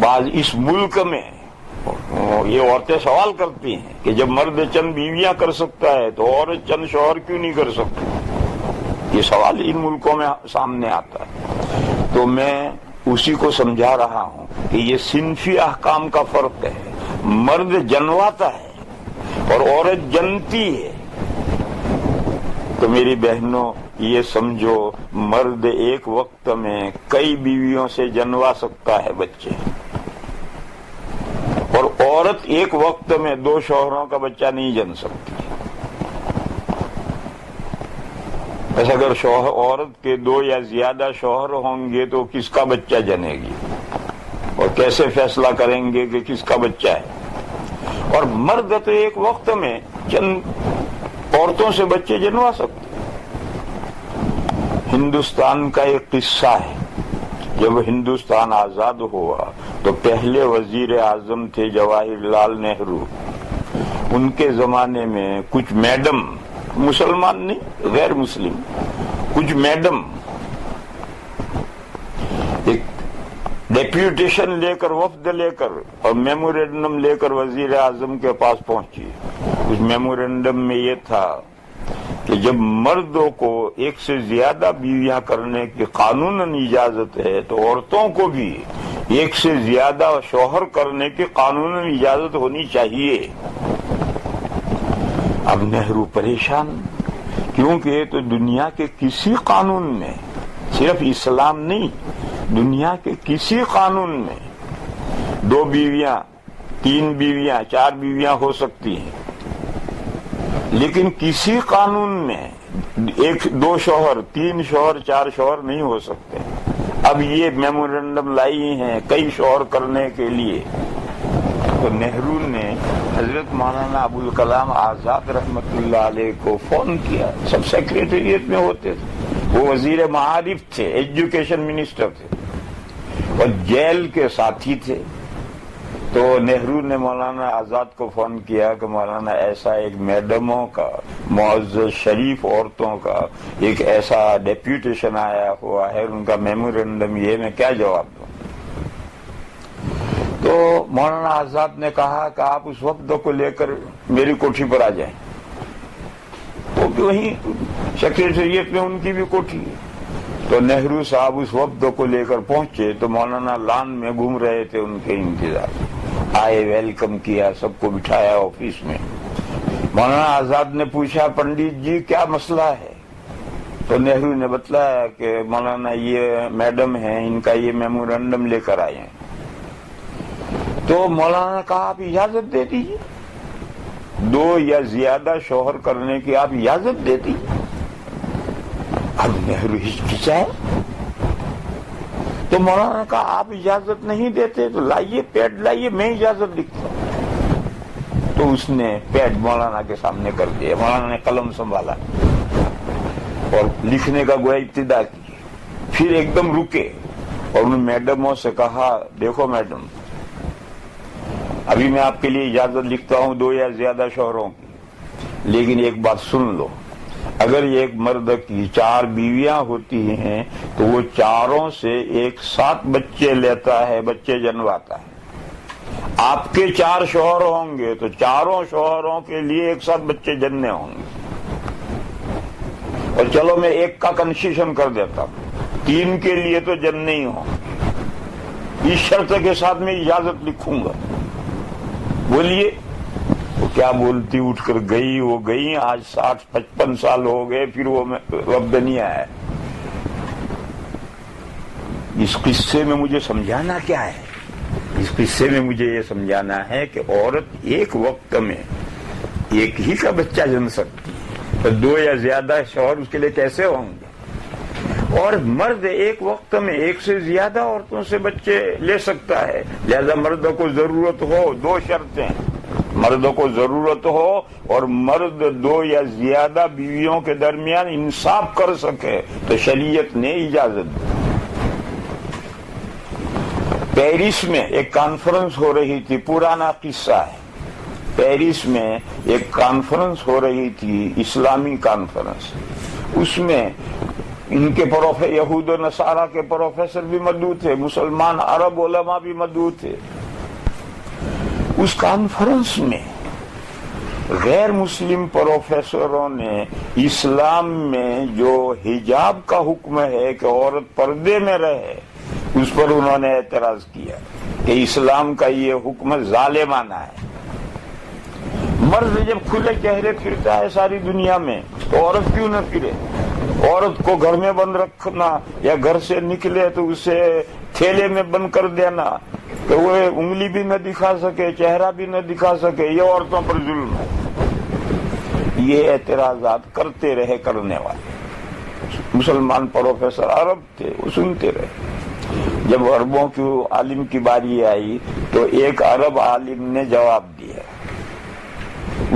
بعض اس ملک میں یہ عورتیں سوال کرتی ہیں کہ جب مرد چند بیویاں کر سکتا ہے تو عورت چند شوہر کیوں نہیں کر سکتی؟ یہ سوال ان ملکوں میں سامنے آتا ہے. تو میں اسی کو سمجھا رہا ہوں کہ یہ صنفی احکام کا فرق ہے. مرد جنواتا ہے اور عورت جنتی ہے. تو میری بہنوں یہ سمجھو، مرد ایک وقت میں کئی بیویوں سے جنوا سکتا ہے بچے، اور عورت ایک وقت میں 2 شوہروں کا بچہ نہیں جن سکتی. بس اگر عورت کے 2 یا زیادہ شوہر ہوں گے تو کس کا بچہ جنے گی، اور کیسے فیصلہ کریں گے کہ کس کا بچہ ہے؟ اور مرد تو ایک وقت میں چند عورتوں سے بچے جنوا سکتے. ہندوستان کا ایک قصہ ہے. جب ہندوستان آزاد ہوا تو پہلے وزیر اعظم تھے جواہر لال نہرو. ان کے زمانے میں کچھ میڈم، مسلمان نہیں غیر مسلم، کچھ میڈم ایک ڈیپیوٹیشن لے کر، وفد لے کر اور میمورینڈم لے کر وزیر اعظم کے پاس پہنچی. اس میمورینڈم میں یہ تھا کہ جب مردوں کو ایک سے زیادہ بیویاں کرنے کی قانوناً اجازت ہے تو عورتوں کو بھی ایک سے زیادہ شوہر کرنے کی قانوناً اجازت ہونی چاہیے. اب نہرو پریشان، کیونکہ تو دنیا کے کسی قانون میں، صرف اسلام نہیں، دنیا کے کسی قانون میں 2 بیویاں، 3 بیویاں، 4 بیویاں ہو سکتی ہیں، لیکن کسی قانون میں 2 شوہر، 3 شوہر، 4 شوہر نہیں ہو سکتے. اب یہ میمورینڈم لائی ہیں کئی شوہر کرنے کے لیے. تو نہرو نے حضرت مولانا ابوالکلام آزاد رحمت اللہ علیہ کو فون کیا. سب سیکریٹریٹ میں ہوتے تھے، وہ وزیر معارف تھے، ایجوکیشن منسٹر تھے اور جیل کے ساتھی تھے. تو نہرو نے مولانا آزاد کو فون کیا کہ مولانا ایسا ایک میڈموں کا، معزز شریف عورتوں کا ایک ایسا ڈیپیوٹیشن آیا ہوا ہے، ان کا میمورینڈم یہ، میں کیا جواب دوں. تو مولانا آزاد نے کہا کہ آپ اس وفد کو لے کر میری کوٹھی پر آ جائیں. وہ بھی وہیں سیکریٹریٹ میں ان کی بھی کوٹھی ہے. تو نہرو صاحب اس وفد کو لے کر پہنچے تو مولانا لان میں گھوم رہے تھے، ان کے انتظار آئے، ویلکم کیا، سب کو بٹھایا آفس میں. مولانا آزاد نے پوچھا پنڈت جی کیا مسئلہ ہے؟ تو نہرو نے بتلایا کہ مولانا یہ میڈم ہیں، ان کا یہ میمورینڈم لے کر آئے ہیں. تو مولانا نے کہا آپ اجازت دے دیجیے، 2 یا زیادہ شوہر کرنے کی آپ اجازت دے دیجیے. اب نہرو ہچکچائے. تو مولانا نے کہا آپ اجازت نہیں دیتے تو لائیے، پیڈ لائیے، میں اجازت لکھتا ہوں. تو اس نے پیڈ مولانا کے سامنے کر دیا. مولانا نے قلم سنبھالا اور لکھنے کا گویا ابتدا کی. پھر ایک دم رکے اور ان میڈموں سے کہا دیکھو میڈم، ابھی میں آپ کے لیے اجازت لکھتا ہوں 2 یا زیادہ شوہروں کی، لیکن ایک بات سن لو، اگر ایک مرد کی 4 بیویاں ہوتی ہیں تو وہ 4 سے ایک ساتھ بچے لیتا ہے، بچے جنواتا ہے. آپ کے 4 شوہر ہوں گے تو 4 شوہروں کے لیے ایک ساتھ بچے جننے ہوں گے. اور چلو میں ایک کا کنسیشن کر دیتا ہوں، 3 کے لیے تو جننے ہی ہوں. اس شرط کے ساتھ میں اجازت لکھوں گا. بولیے. وہ کیا بولتی، اٹھ کر گئی. وہ گئی، آج 60-55 سال ہو گئے، پھر وہ وفد نہیں آیا. اس قصے میں مجھے سمجھانا کیا ہے؟ اس قصے میں مجھے یہ سمجھانا ہے کہ عورت ایک وقت میں ایک ہی کا بچہ جن سکتی ہے، تو 2 یا زیادہ شوہر اس کے لیے کیسے ہوں گے؟ اور مرد ایک وقت میں ایک سے زیادہ عورتوں سے بچے لے سکتا ہے. لہذا مرد کو ضرورت ہو، 2 شرطیں، مرد کو ضرورت ہو اور مرد 2 یا زیادہ بیویوں کے درمیان انصاف کر سکے تو شریعت نے اجازت دی. پیرس میں ایک کانفرنس ہو رہی تھی، پرانا قصہ ہے. پیرس میں ایک کانفرنس ہو رہی تھی، اسلامی کانفرنس. اس میں ان کے یہود و نصارہ کے پروفیسر بھی موجود تھے، مسلمان عرب علماء بھی موجود تھے. اس کانفرنس میں غیر مسلم پروفیسروں نے اسلام میں جو حجاب کا حکم ہے کہ عورت پردے میں رہے، اس پر انہوں نے اعتراض کیا کہ اسلام کا یہ حکم ظالمانہ ہے. مرد جب کھلے چہرے پھرتا ہے ساری دنیا میں تو عورت کیوں نہ پھرے؟ عورت کو گھر میں بند رکھنا یا گھر سے نکلے تو اسے تھیلے میں بند کر دینا کہ وہ انگلی بھی نہ دکھا سکے، چہرہ بھی نہ دکھا سکے، یہ عورتوں پر ظلم ہے. یہ اعتراضات کرتے رہے کرنے والے. مسلمان پروفیسر عرب تھے، وہ سنتے رہے. جب عربوں کی عالم کی باری آئی تو ایک عرب عالم نے جواب دیا.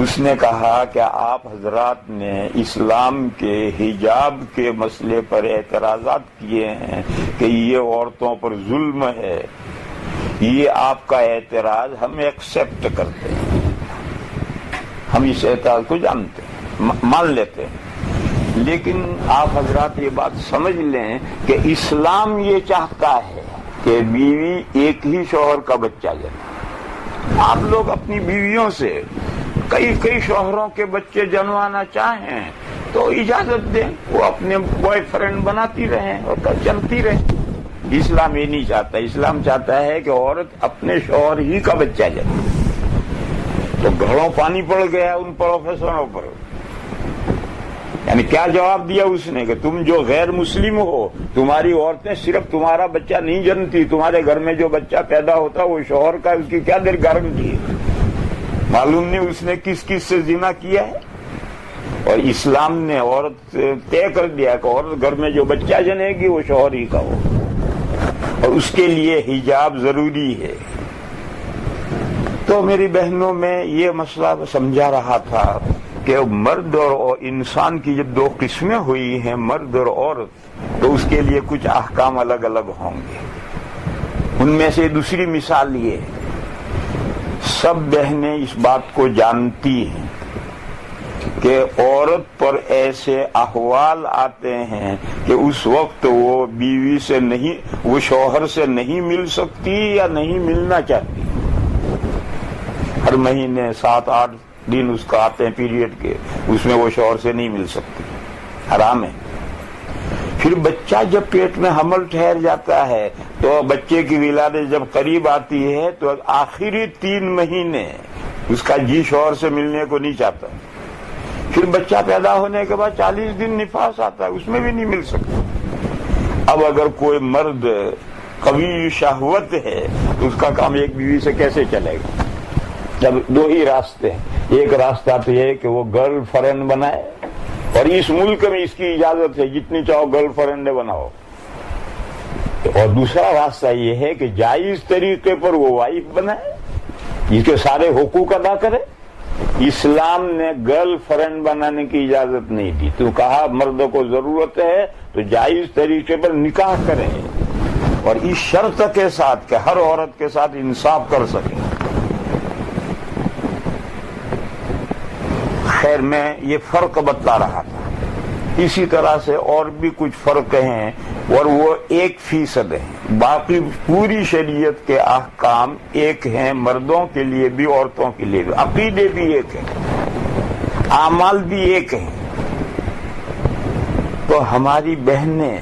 اس نے کہا کہ آپ حضرات نے اسلام کے حجاب کے مسئلے پر اعتراضات کیے ہیں کہ یہ عورتوں پر ظلم ہے، یہ آپ کا اعتراض ہم ایکسپٹ کرتے ہیں، ہم اس اعتراض کو جانتے ہیں، مان لیتے ہیں، لیکن آپ حضرات یہ بات سمجھ لیں کہ اسلام یہ چاہتا ہے کہ بیوی ایک ہی شوہر کا بچہ جنے۔ آپ لوگ اپنی بیویوں سے کئی شوہروں کے بچے جنوانا چاہیں تو اجازت دیں، وہ اپنے بوائے فرینڈ بناتی رہیں اور چلتی رہیں۔ اسلام یہ نہیں چاہتا، اسلام چاہتا ہے کہ عورت اپنے شوہر ہی کا بچہ جنے۔ تو گھڑوں پانی پڑ گیا ان پروفیسروں پر، یعنی کیا جواب دیا اس نے کہ تم جو غیر مسلم ہو، تمہاری عورتیں صرف تمہارا بچہ نہیں جنتی، تمہارے گھر میں جو بچہ پیدا ہوتا وہ شوہر کا، اس کی کیا دیر گارنٹی ہے؟ معلوم نہیں اس نے کس سے زنا کیا ہے۔ اور اسلام نے عورت طے کر دیا کہ عورت گھر میں جو بچہ جنے گی وہ شوہر ہی کا ہو، اور اس کے لیے حجاب ضروری ہے۔ تو میری بہنوں میں یہ مسئلہ سمجھا رہا تھا کہ مرد اور انسان کی جب دو قسمیں ہوئی ہیں، مرد اور عورت، تو اس کے لیے کچھ احکام الگ الگ ہوں گے۔ ان میں سے دوسری مثال یہ ہے، سب بہنیں اس بات کو جانتی ہیں کہ عورت پر ایسے احوال آتے ہیں کہ اس وقت وہ بیوی سے نہیں، وہ شوہر سے نہیں مل سکتی یا نہیں ملنا چاہتی۔ ہر مہینے 7-8 دن اس کا آتے ہیں پیریڈ کے، اس میں وہ شوہر سے نہیں مل سکتی، حرام ہے۔ پھر بچہ جب پیٹ میں حمل ٹھہر جاتا ہے تو بچے کی ولادت جب قریب آتی ہے تو آخری 3 مہینے اس کا جی شوہر سے ملنے کو نہیں چاہتا۔ پھر بچہ پیدا ہونے کے بعد 40 دن نفاس آتا ہے، اس میں بھی نہیں مل سکتا۔ اب اگر کوئی مرد قوی شہوت ہے تو اس کا کام ایک بیوی سے کیسے چلے گا؟ جب دو ہی راستے ہیں، ایک راستہ تو یہ کہ وہ گرل فرینڈ بنائے، اور اس ملک میں اس کی اجازت ہے جتنی چاہو گرل فرینڈ بناؤ، اور دوسرا راستہ یہ ہے کہ جائز طریقے پر وہ وائف بنائے، اس کے سارے حقوق ادا کرے۔ اسلام نے گرل فرینڈ بنانے کی اجازت نہیں دی، تو کہا مرد کو ضرورت ہے تو جائز طریقے پر نکاح کرے، اور اس شرط کے ساتھ کہ ہر عورت کے ساتھ انصاف کر سکے۔ خیر میں یہ فرق بتلا رہا تھا، اسی طرح سے اور بھی کچھ فرق ہیں، اور وہ 1% ہیں۔ باقی پوری شریعت کے احکام ایک ہیں، مردوں کے لیے بھی عورتوں کے لیے بھی، عقیدے بھی ایک ہیں، اعمال بھی ایک ہیں۔ تو ہماری بہنیں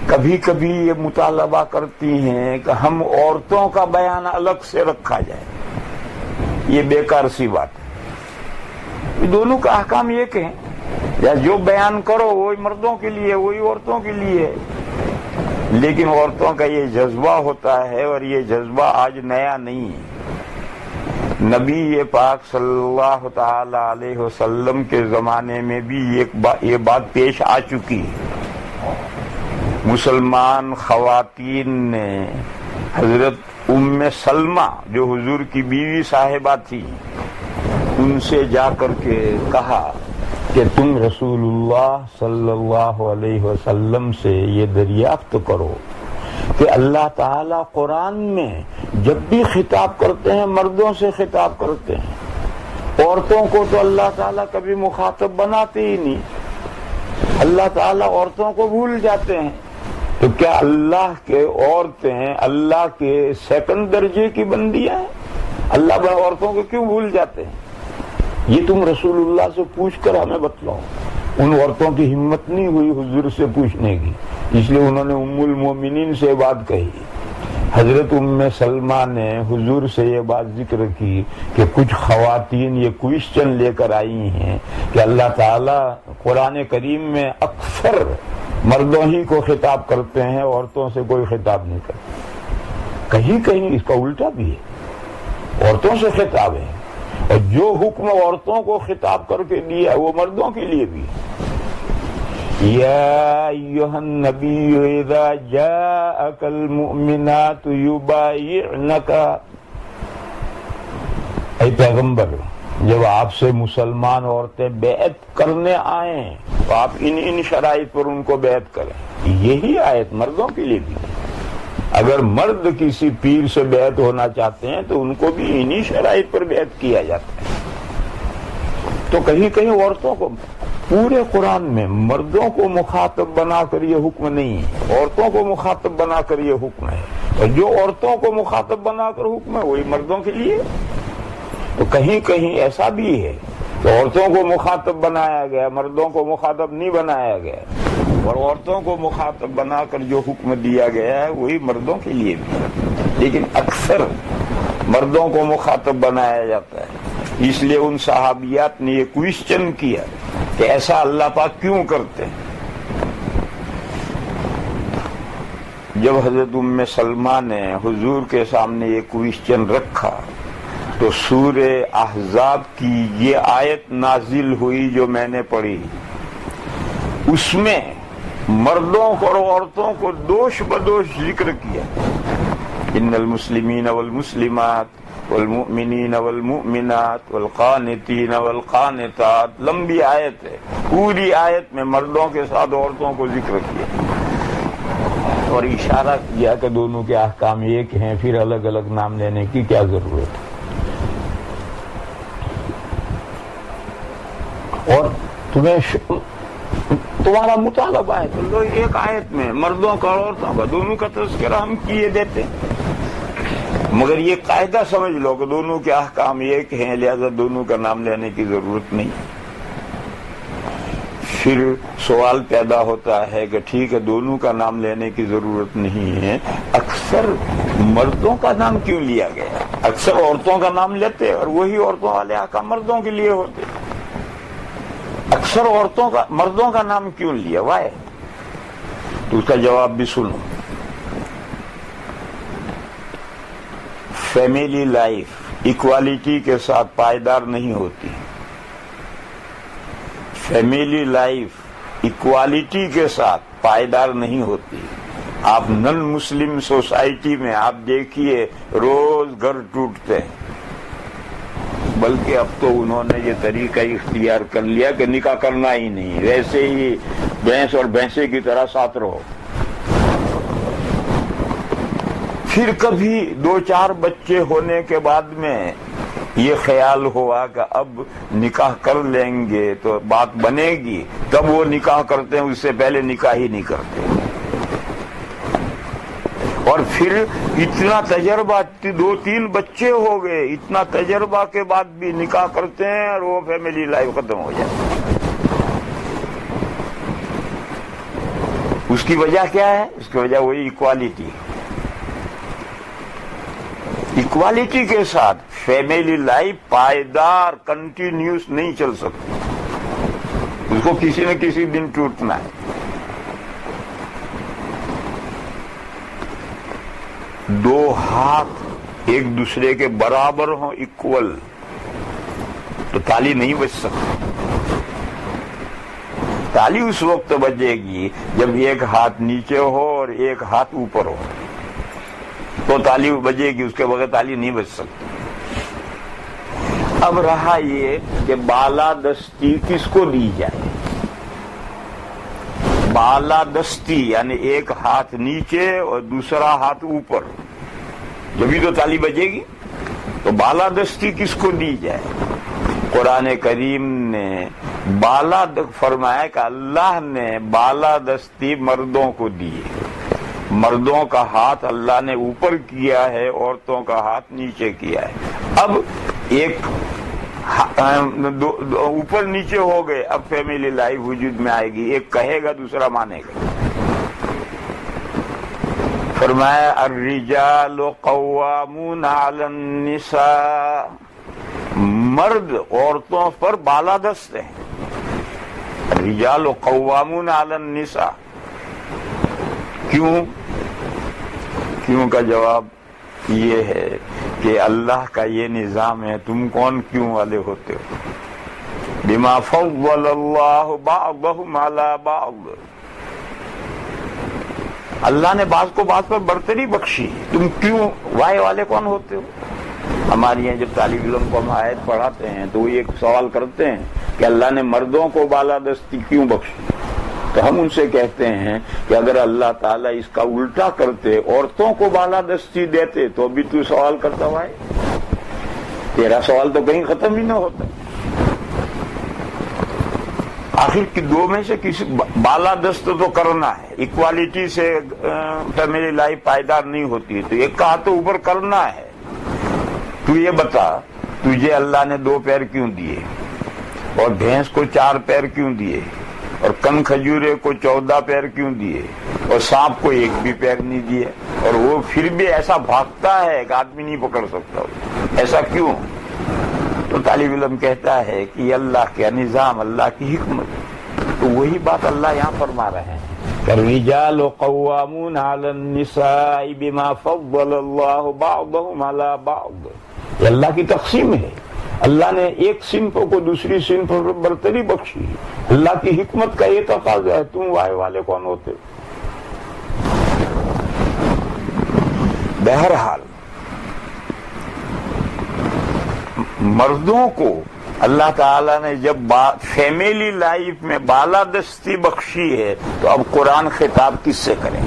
کبھی کبھی یہ مطالبہ کرتی ہیں کہ ہم عورتوں کا بیان الگ سے رکھا جائے، یہ بیکار سی بات ہے۔ دونوں کا احکام ایک ہیں، یا جو بیان کرو وہی مردوں کے لیے وہی عورتوں کے لیے ہے، لیکن عورتوں کا یہ جذبہ ہوتا ہے، اور یہ جذبہ آج نیا نہیں ہے۔ نبی پاک صلی اللہ تعالی علیہ وسلم کے زمانے میں بھی یہ بات پیش آ چکی ہے۔ مسلمان خواتین نے حضرت ام سلمہ جو حضور کی بیوی صاحبہ تھی، ان سے جا کر کے کہا کہ تم رسول اللہ صلی اللہ علیہ وسلم سے یہ دریافت کرو کہ اللہ تعالیٰ قرآن میں جب بھی خطاب کرتے ہیں مردوں سے خطاب کرتے ہیں، عورتوں کو تو اللہ تعالیٰ کبھی مخاطب بناتے ہی نہیں، اللہ تعالیٰ عورتوں کو بھول جاتے ہیں۔ تو کیا اللہ کے عورتیں اللہ کے سیکنڈ درجے کی بندیاں ہیں؟ اللہ عورتوں کو کیوں بھول جاتے ہیں؟ یہ تم رسول اللہ سے پوچھ کر ہمیں بتلاؤ۔ ان عورتوں کی ہمت نہیں ہوئی حضور سے پوچھنے کی، اس لیے انہوں نے ام المومنین سے بات کہی۔ حضرت ام سلمہ نے حضور سے یہ بات ذکر کی کہ کچھ خواتین یہ کوئسچن لے کر آئی ہیں کہ اللہ تعالیٰ قرآن کریم میں اکثر مردوں ہی کو خطاب کرتے ہیں، عورتوں سے کوئی خطاب نہیں کرتے۔ کہیں کہیں اس کا الٹا بھی ہے، عورتوں سے خطاب ہے، اور جو حکم عورتوں کو خطاب کر کے دیا وہ مردوں کے لیے بھی۔ یا ایھا النبی اذا جاءک المؤمنات یبایعنک، اے پیغمبر جب آپ سے مسلمان عورتیں بیعت کرنے آئیں تو آپ ان شرائط پر ان کو بیعت کریں. یہی آیت مردوں کے لیے بھی. اگر مرد کسی پیر سے بیعت ہونا چاہتے ہیں تو ان کو بھی انہی شرائط پر بیعت کیا جاتا ہے. تو کہیں کہیں عورتوں کو پورے قرآن میں مردوں کو مخاطب بنا کر یہ حکم نہیں ہے، عورتوں کو مخاطب بنا کر یہ حکم ہے. اور جو عورتوں کو مخاطب بنا کر حکم ہے وہی مردوں کے لیے. تو کہیں کہیں ایسا بھی ہے کہ عورتوں کو مخاطب بنایا گیا، مردوں کو مخاطب نہیں بنایا گیا. اور عورتوں کو مخاطب بنا کر جو حکم دیا گیا ہے وہی مردوں کے لیے بھی ہے. لیکن اکثر مردوں کو مخاطب بنایا جاتا ہے. اس لیے ان صحابیات نے یہ کوشچن کیا کہ ایسا اللہ پاک کیوں کرتے ہیں. جب حضرت ام سلمہ نے حضور کے سامنے یہ کوشچن رکھا تو سورہ احزاب کی یہ آیت نازل ہوئی جو میں نے پڑھی. اس میں مردوں اور عورتوں کو دوش بدوش ذکر کیا. ان المسلمین والمسلمات والمؤمنین والمؤمنات والقانتین والقانتات. لمبی آیت ہے. پوری آیت میں مردوں کے ساتھ عورتوں کو ذکر کیا اور اشارہ کیا کہ دونوں کے احکام ایک ہیں، پھر الگ الگ نام لینے کی کیا ضرورت ہے. اور تمہارا مطالبہ ہے تو لو ایک آیت میں مردوں کا اور عورتوں کا دونوں کا تذکرہ ہم کیے دیتے ہیں. مگر یہ قاعدہ سمجھ لو کہ دونوں کے احکام ایک ہیں، لہذا دونوں کا نام لینے کی ضرورت نہیں. پھر سوال پیدا ہوتا ہے کہ ٹھیک ہے دونوں کا نام لینے کی ضرورت نہیں ہے، اکثر مردوں کا نام کیوں لیا گیا؟ اکثر عورتوں کا نام لیتے اور وہی عورتوں والے احکام مردوں کے لیے ہوتے. اکثر مردوں کا نام کیوں لیا؟ وائے؟ تو اس کا جواب بھی سنو. فیملی لائف ایکوالٹی کے ساتھ پائیدار نہیں ہوتی. فیملی لائف ایکوالٹی کے ساتھ پائیدار نہیں ہوتی. آپ نن مسلم سوسائٹی میں آپ دیکھیے روز گھر ٹوٹتے ہیں. بلکہ اب تو انہوں نے یہ طریقہ اختیار کر لیا کہ نکاح کرنا ہی نہیں، ویسے ہی بھینس اور بھینسے کی طرح ساتھ رہو. پھر کبھی 2-4 بچے ہونے کے بعد میں یہ خیال ہوا کہ اب نکاح کر لیں گے تو بات بنے گی، تب وہ نکاح کرتے ہیں، اس سے پہلے نکاح ہی نہیں کرتے. اور پھر اتنا تجربہ 2-3 بچے ہو گئے، اتنا تجربہ کے بعد بھی نکاح کرتے ہیں اور وہ فیملی لائف ختم ہو جاتی ہے. اس کی وجہ کیا ہے؟ اس کی وجہ وہی ایکوالٹی. ایکوالٹی کے ساتھ فیملی لائف پائیدار کنٹینیوس نہیں چل سکتی. اس کو کسی نہ کسی دن ٹوٹنا ہے. دو ہاتھ ایک دوسرے کے برابر ہوں، ایکول، تو تالی نہیں بج سکتی. تالی اس وقت بجے گی جب ایک ہاتھ نیچے ہو اور ایک ہاتھ اوپر ہو، تو تالی بجے گی، اس کے بغیر تالی نہیں بج سکتی. اب رہا یہ کہ بالادستی کس کو دی جائے. بالادستی یعنی ایک ہاتھ نیچے اور دوسرا ہاتھ اوپر، جبھی تو تالی بجے گی. تو بالادستی کس کو دی جائے؟ قرآن کریم نے فرمایا کہ اللہ نے بالادستی مردوں کو دی ہے. مردوں کا ہاتھ اللہ نے اوپر کیا ہے، عورتوں کا ہاتھ نیچے کیا ہے. اب ایک اوپر نیچے ہو گئے، اب فیملی لائف وجود میں آئے گی. ایک کہے گا دوسرا مانے گا. فرمایا الرجال قوامون علی النساء، مرد عورتوں پر بالادست ہیں. الرجال قوامون علی النساء. کیوں کا جواب یہ ہے کہ اللہ کا یہ نظام ہے، تم کون کیوں والے ہوتے ہو؟ بما فضل اللہ بعضهم علی بعض. اللہ نے بعض کو بعض پر برتری بخشی، تم کیوں وائے والے کون ہوتے ہو؟ ہمارے یہاں جب طالب علم کو ہم آیت پڑھاتے ہیں تو وہ ایک سوال کرتے ہیں کہ اللہ نے مردوں کو بالادستی کیوں بخشی؟ تو ہم ان سے کہتے ہیں کہ اگر اللہ تعالیٰ اس کا الٹا کرتے، عورتوں کو بالادستی دیتے، تو بھی تو سوال کرتا ہوا ہے، تیرا سوال تو کہیں ختم ہی نہ ہوتا۔ آخر کی دو میں سے کسی بالادست تو کرنا ہے، اکوالیٹی سے میری لائف پائیدار نہیں ہوتی، تو ایک کا تو اوپر کرنا ہے۔ تو یہ بتا، تجھے اللہ نے 2 پیر کیوں دیے، اور بھینس کو 4 پیر کیوں دیے، اور کن کھجورے کو 14 پیر کیوں دیے، اور سانپ کو 1 بھی پیر نہیں دیے، اور وہ پھر بھی ایسا بھاگتا ہے کہ آدمی نہیں پکڑ سکتا، ایسا کیوں؟ تو طالب علم کہتا ہے کہ یہ اللہ کا نظام، اللہ کی حکمت۔ تو وہی بات اللہ یہاں فرما رہے ہیں، الرجال قوامون علی النساء بما فضل اللہ بعضهم علی بعض۔ یہ اللہ کی تقسیم ہے، اللہ نے ایک صنف کو دوسری صنف پر برتری بخشی، اللہ کی حکمت کا یہ تقاضا ہے۔ تم وائے والے کون ہوتے؟ بہرحال مردوں کو اللہ تعالیٰ نے جب فیملی لائف میں بالادستی بخشی ہے، تو اب قرآن خطاب کس سے کریں؟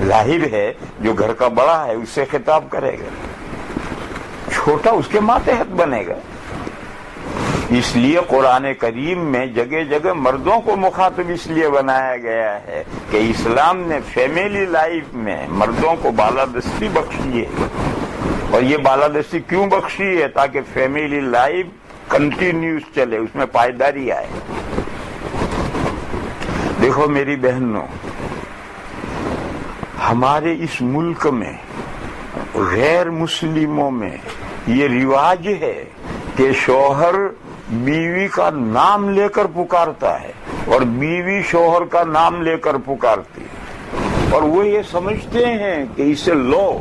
ظاہر ہے جو گھر کا بڑا ہے اس سے خطاب کرے گا، چھوٹا اس کے ماتحت بنے گا۔ اس لیے قرآن کریم میں جگہ جگہ مردوں کو مخاطب اس لیے بنایا گیا ہے کہ اسلام نے فیملی لائف میں مردوں کو بالادستی بخشی ہے، اور یہ بالادستی کیوں بخشی ہے؟ تاکہ فیملی لائف کنٹینیوس چلے، اس میں پائیداری آئے۔ دیکھو میری بہنوں، ہمارے اس ملک میں غیر مسلموں میں یہ رواج ہے کہ شوہر بیوی کا نام لے کر پکارتا ہے اور بیوی شوہر کا نام لے کر پکارتی ہے، اور وہ یہ سمجھتے ہیں کہ اس سے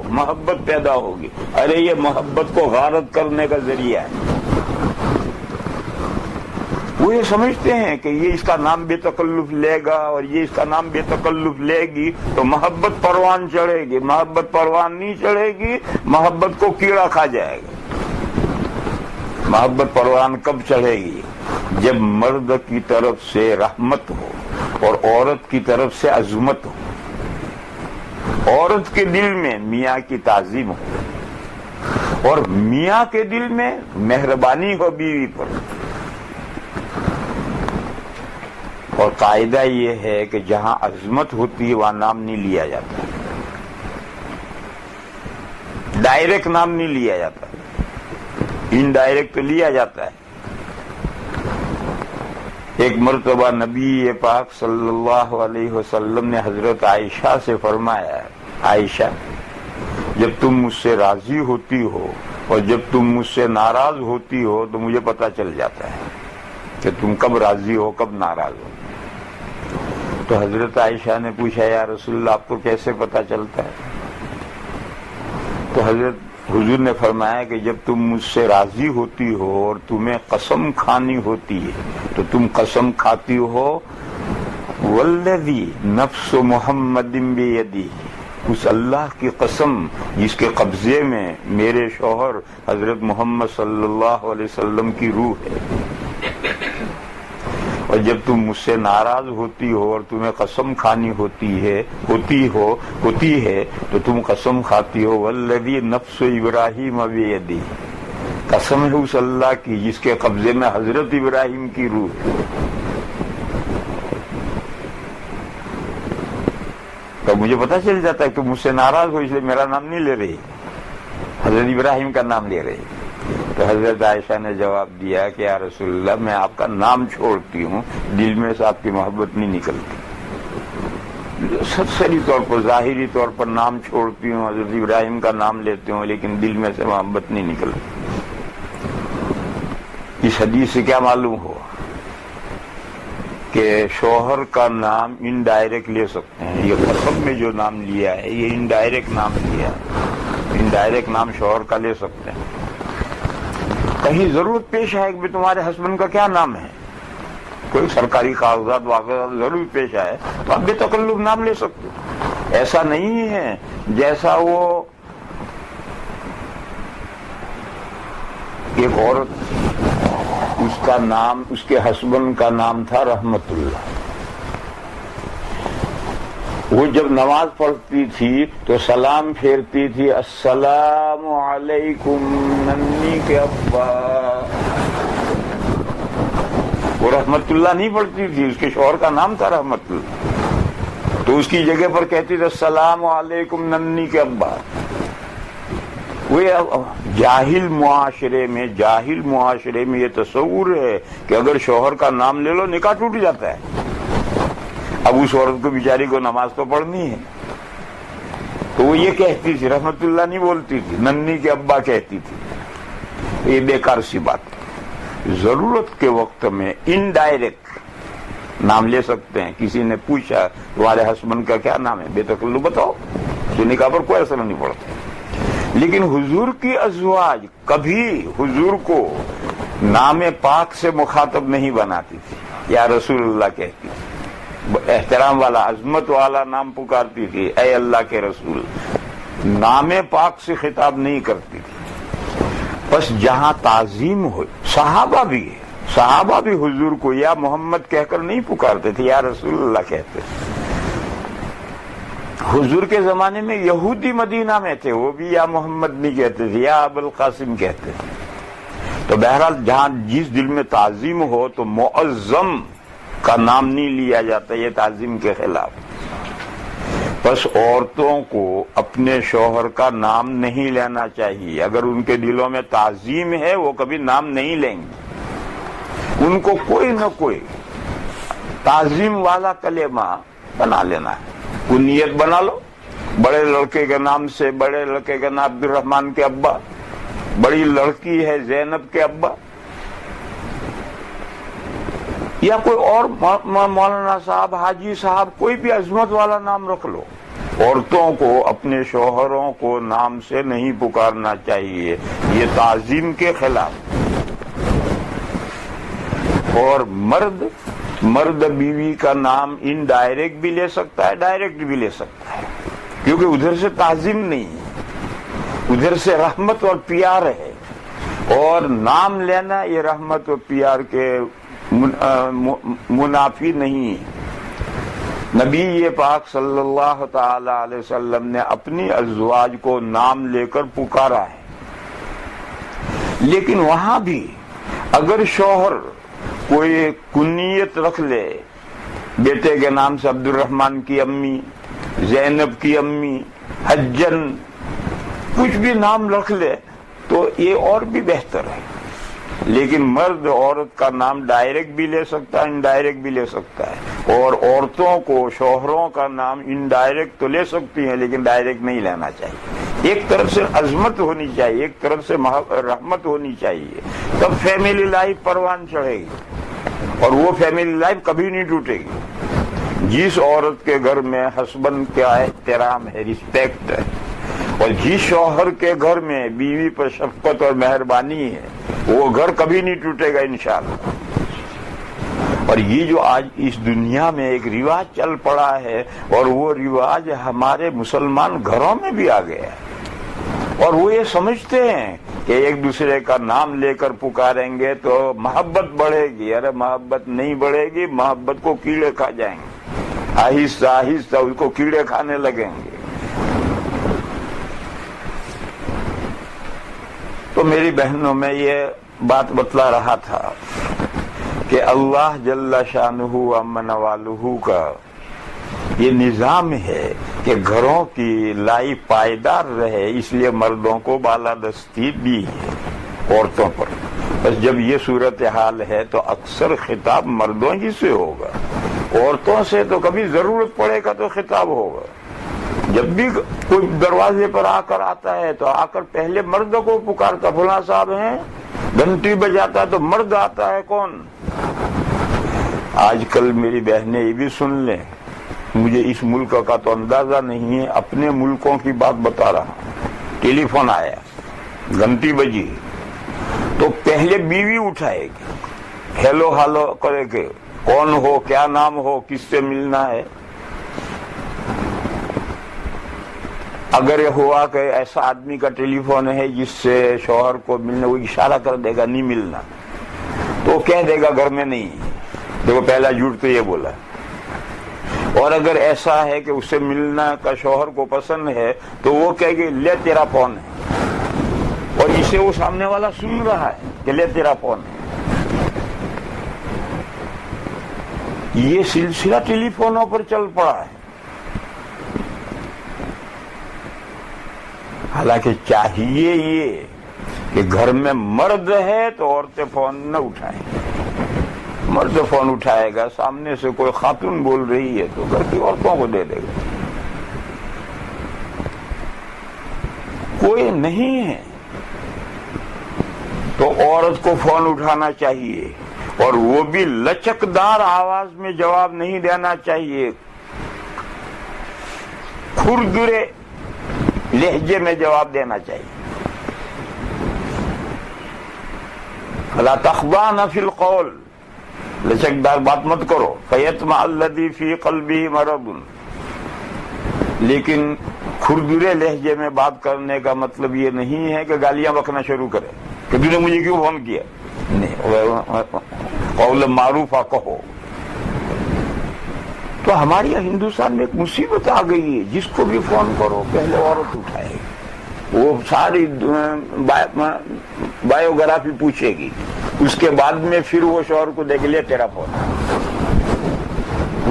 محبت پیدا ہوگی۔ ارے یہ محبت کو غارت کرنے کا ذریعہ ہے۔ وہ یہ سمجھتے ہیں کہ یہ اس کا نام بے تکلف لے گا اور یہ اس کا نام بے تکلف لے گی تو محبت پروان چڑھے گی۔ محبت پروان نہیں چڑھے گی، محبت کو کیڑا کھا جائے گا۔ محبت پروان کب چڑھے گی؟ جب مرد کی طرف سے رحمت ہو اور عورت کی طرف سے عظمت ہو، عورت کے دل میں میاں کی تعظیم ہو اور میاں کے دل میں مہربانی ہو بیوی پر۔ اور قاعدہ یہ ہے کہ جہاں عظمت ہوتی ہے وہاں نام نہیں لیا جاتا، ڈائریکٹ نام نہیں لیا جاتا، انڈائریکٹ تو لیا جاتا ہے۔ ایک مرتبہ نبی پاک صلی اللہ علیہ وسلم نے حضرت عائشہ سے فرمایا، عائشہ جب تم مجھ سے راضی ہوتی ہو اور جب تم مجھ سے ناراض ہوتی ہو تو مجھے پتہ چل جاتا ہے کہ تم کب راضی ہو کب ناراض ہو۔ تو حضرت عائشہ نے پوچھا، یا رسول اللہ آپ کو کیسے پتہ چلتا ہے؟ تو حضور نے فرمایا کہ جب تم مجھ سے راضی ہوتی ہو اور تمہیں قسم کھانی ہوتی ہے تو تم قسم کھاتی ہو والذی نفس محمد بیدی، اس اللہ کی قسم جس کے قبضے میں میرے شوہر حضرت محمد صلی اللہ علیہ وسلم کی روح ہے۔ اور جب تم مجھ سے ناراض ہوتی ہو اور تمہیں قسم کھانی ہوتی ہے تو تم قسم کھاتی ہو والذی نفس ابراہیم بیدی، قسم ہے اس اللہ کی جس کے قبضے میں حضرت ابراہیم کی روح ہے۔ تو مجھے پتہ چل جاتا ہے کہ مجھ سے ناراض ہو، اس لیے میرا نام نہیں لے رہی، حضرت ابراہیم کا نام لے رہی۔ تو حضرت عائشہ نے جواب دیا کہ یا رسول اللہ میں آپ کا نام چھوڑتی ہوں، دل میں سے آپ کی محبت نہیں نکلتی۔ سرسری طور پر ظاہری طور پر نام چھوڑتی ہوں، حضرت ابراہیم کا نام لیتی ہوں، لیکن دل میں سے محبت نہیں نکلتی۔ اس حدیث سے کیا معلوم ہوا کہ شوہر کا نام انڈائریکٹ لے سکتے ہیں۔ یہ قسم میں جو نام لیا ہے یہ انڈائریکٹ نام لیا ہے، انڈائریکٹ نام شوہر کا لے سکتے ہیں۔ کہیں ضرورت پیش آئے کہ تمہارے ہسبینڈ کا کیا نام ہے، کوئی سرکاری کاغذات واقعات ضرور پیش آئے تو آپ بے تکلف نام لے سکتے ہو۔ ایسا نہیں ہے جیسا وہ ایک عورت، اس کا نام، اس کے ہسبینڈ کا نام تھا رحمت اللہ. وہ جب نماز پڑھتی تھی تو سلام پھیرتی تھی، السلام علیکم ننی کے ابا. وہ رحمت اللہ نہیں پڑھتی تھی، اس کے شوہر کا نام تھا رحمت اللہ، تو اس کی جگہ پر کہتی تھی السلام علیکم ننی کے ابا. وہ جاہل معاشرے میں یہ تصور ہے کہ اگر شوہر کا نام لے لو نکاح ٹوٹ جاتا ہے. اب اس عورت کو بیچاری کو نماز تو پڑھنی ہے، تو وہ یہ کہتی تھی، رحمت اللہ نہیں بولتی تھی، ننی کے ابا کہتی تھی. یہ بیکار سی بات ہے. ضرورت کے وقت میں انڈائریکٹ نام لے سکتے ہیں. کسی نے پوچھا تمہارے ہسبینڈ کا کیا نام ہے، بے تکلف بتاؤ، تو نکاح پر کوئی اثر نہیں پڑتا. لیکن حضور کی ازواج کبھی حضور کو نام پاک سے مخاطب نہیں بناتی تھی، یا رسول اللہ کہتی تھی. احترام والا، عظمت والا نام پکارتی تھی، اے اللہ کے رسول. نام پاک سے خطاب نہیں کرتی تھی. بس جہاں تعظیم ہو، صحابہ بھی حضور کو یا محمد کہہ کر نہیں پکارتے تھے، یا رسول اللہ کہتے تھے. حضور کے زمانے میں یہودی مدینہ میں تھے، وہ بھی یا محمد نہیں کہتے تھے، یا ابو القاسم کہتے تھے. تو بہرحال جہاں جس دل میں تعظیم ہو تو معظم کا نام نہیں لیا جاتا، یہ تعظیم کے خلاف. بس عورتوں کو اپنے شوہر کا نام نہیں لینا چاہیے. اگر ان کے دلوں میں تعظیم ہے وہ کبھی نام نہیں لیں گے. ان کو کوئی نہ کوئی تعظیم والا کلمہ بنا لینا ہے. کنیت بنا لو، بڑے لڑکے کے نام سے، بڑے لڑکے کا نام عبد الرحمان کے ابا، بڑی لڑکی ہے زینب کے ابا، یا کوئی اور مولانا صاحب، حاجی صاحب، کوئی بھی عظمت والا نام رکھ لو. عورتوں کو اپنے شوہروں کو نام سے نہیں پکارنا چاہیے، یہ تعظیم کے خلاف. اور مرد بیوی کا نام انڈائریکٹ بھی لے سکتا ہے، ڈائریکٹ بھی لے سکتا ہے، کیونکہ ادھر سے تعظیم نہیں ہے، ادھر سے رحمت اور پیار ہے. اور نام لینا یہ رحمت اور پیار کے منافی نہیں ہے. نبی پاک صلی اللہ تعالی علیہ وسلم نے اپنی ازواج کو نام لے کر پکارا ہے. لیکن وہاں بھی اگر شوہر کوئی کنیت رکھ لے، بیٹے کے نام سے عبد الرحمان کی امی، زینب کی امی، حجن، کچھ بھی نام رکھ لے تو یہ اور بھی بہتر ہے. لیکن مرد عورت کا نام ڈائریکٹ بھی لے سکتا ہے، انڈائریکٹ بھی لے سکتا ہے. اور عورتوں کو شوہروں کا نام انڈائریکٹ تو لے سکتی ہیں لیکن ڈائریکٹ نہیں لینا چاہیے. ایک طرف سے عظمت ہونی چاہیے، ایک طرف سے رحمت ہونی چاہیے، تب فیملی لائف پروان چڑھے گی اور وہ فیملی لائف کبھی نہیں ٹوٹے گی. جس عورت کے گھر میں ہسبینڈ کا احترام ہے، رسپیکٹ ہے، اور جس شوہر کے گھر میں بیوی پر شفقت اور مہربانی ہے، وہ گھر کبھی نہیں ٹوٹے گا انشاءاللہ. اور یہ جو آج اس دنیا میں ایک رواج چل پڑا ہے، اور وہ رواج ہمارے مسلمان گھروں میں بھی آ گیا ہے، اور وہ یہ سمجھتے ہیں کہ ایک دوسرے کا نام لے کر پکاریں گے تو محبت بڑھے گی. ارے محبت نہیں بڑھے گی، محبت کو کیڑے کھا جائیں گے، آہستہ آہستہ اس کو کیڑے کھانے لگیں گے. تو میری بہنوں میں یہ بات بتلا رہا تھا کہ اللہ جل شانہ امن والہ کا یہ نظام ہے کہ گھروں کی لائف پائیدار رہے، اس لیے مردوں کو بالادستی دی ہے عورتوں پر. بس جب یہ صورتحال ہے تو اکثر خطاب مردوں ہی سے ہوگا، عورتوں سے تو کبھی ضرورت پڑے گا تو خطاب ہوگا. جب بھی کوئی دروازے پر آ کر آتا ہے تو آ کر پہلے مرد کو پکارتا، فلاں صاحب ہیں، گھنٹی بجاتا تو مرد آتا ہے. کون؟ آج کل میری بہنیں یہ بھی سن لیں، مجھے اس ملک کا تو اندازہ نہیں ہے، اپنے ملکوں کی بات بتا رہا ہوں. ٹیلی فون آیا، گھنٹی بجی تو پہلے بیوی اٹھائے گی، ہیلو ہالو کرے گے، کون ہو، کیا نام ہو، کس سے ملنا ہے. اگر یہ ہوا کہ ایسا آدمی کا ٹیلی فون ہے جس سے شوہر کو ملنے وہ اشارہ کر دے گا نہیں ملنا، تو وہ کہہ دے گا گھر میں نہیں، دیکھو پہلا جھوٹ تو یہ بولا۔ اور اگر ایسا ہے کہ اسے ملنا کا شوہر کو پسند ہے تو وہ کہے گی لے تیرا فون ہے، اور اسے وہ سامنے والا سن رہا ہے کہ لے تیرا فون ہے۔ یہ سلسلہ ٹیلی فونوں پر چل پڑا ہے۔ حالانکہ چاہیے یہ کہ گھر میں مرد ہے تو عورتیں فون نہ اٹھائیں، مرد فون اٹھائے گا، سامنے سے کوئی خاتون بول رہی ہے تو گھر کی عورتوں کو دے دے گا، کوئی نہیں ہے تو عورت کو فون اٹھانا چاہیے، اور وہ بھی لچکدار آواز میں جواب نہیں دینا چاہیے، کھردرے لہجے میں جواب دینا چاہیے۔ فلا تخضعن فی القول، لچکدار بات مت کرو، فیطمع الذی فی قلبہ مرض۔ لیکن کھردرے لہجے میں بات کرنے کا مطلب یہ نہیں ہے کہ گالیاں بکنا شروع کرے کہ تو نے مجھے کیوں فون کیا، نہیں، قول معروفہ کہو۔ تو ہمارے یہاں ہندوستان میں ایک مصیبت آ گئی ہے، جس کو بھی فون کرو پہلے عورت اٹھائے گی، وہ ساری بایوگرافی پوچھے گی، اس کے بعد میں پھر وہ شوہر کو دیکھ لے تیرا فون ہے،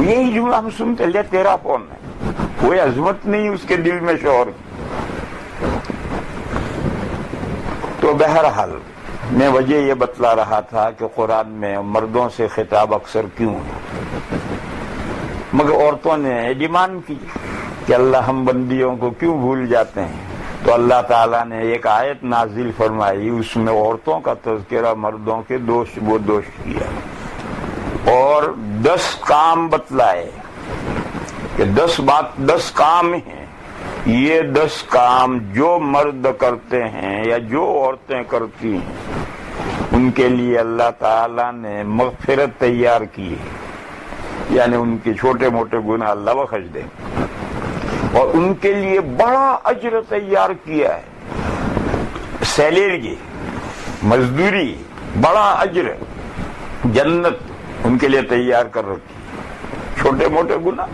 یہی جملہ ہم سنتے لے تیرا فون ہے، کوئی عظمت نہیں اس کے دل میں شوہر کی۔ تو بہرحال میں وجہ یہ بتلا رہا تھا کہ قرآن میں مردوں سے خطاب اکثر کیوں ہے، مگر عورتوں نے ڈیمانڈ کی کہ اللہ ہم بندیوں کو کیوں بھول جاتے ہیں، تو اللہ تعالیٰ نے ایک آیت نازل فرمائی، اس میں عورتوں کا تذکرہ مردوں کے دوش کیا، اور 10 کام بتلائے کہ 10 کام ہیں، یہ 10 کام جو مرد کرتے ہیں یا جو عورتیں کرتی ہیں ان کے لیے اللہ تعالیٰ نے مغفرت تیار کی ہے، یعنی ان کے چھوٹے موٹے گناہ اللہ بخش دیں، اور ان کے لیے بڑا اجر تیار کیا ہے، سیلری، مزدوری، بڑا اجر، جنت ان کے لیے تیار کر رکھی، چھوٹے موٹے گناہ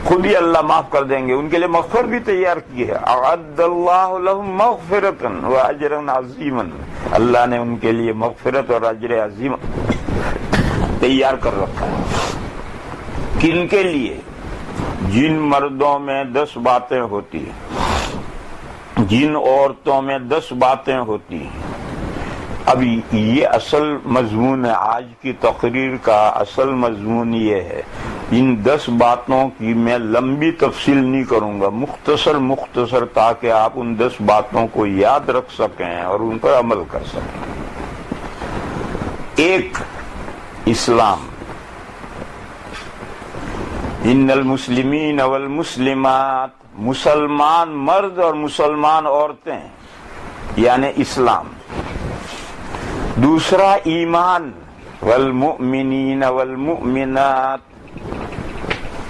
خود ہی اللہ معاف کر دیں گے، ان کے لیے مغفرت بھی تیار کی ہے، اعد اللہ لہم مغفرۃ واجرا عظیما، اللہ نے ان کے لیے مغفرت اور اجر عظیم تیار کر رکھا ہے۔ کن کے لیے؟ جن مردوں میں 10 باتیں ہوتی ہیں، جن عورتوں میں 10 باتیں ہوتی ہیں۔ اب یہ اصل مضمون ہے، آج کی تقریر کا اصل مضمون یہ ہے، ان 10 باتوں کی میں لمبی تفصیل نہیں کروں گا، مختصر تاکہ آپ ان 10 باتوں کو یاد رکھ سکیں اور ان پر عمل کر سکیں۔ ایک، اسلام، ان المسلمین والمسلمات، مسلمان مرد اور مسلمان عورتیں، یعنی اسلام۔ دوسرا ایمان، والمؤمنین والمؤمنات،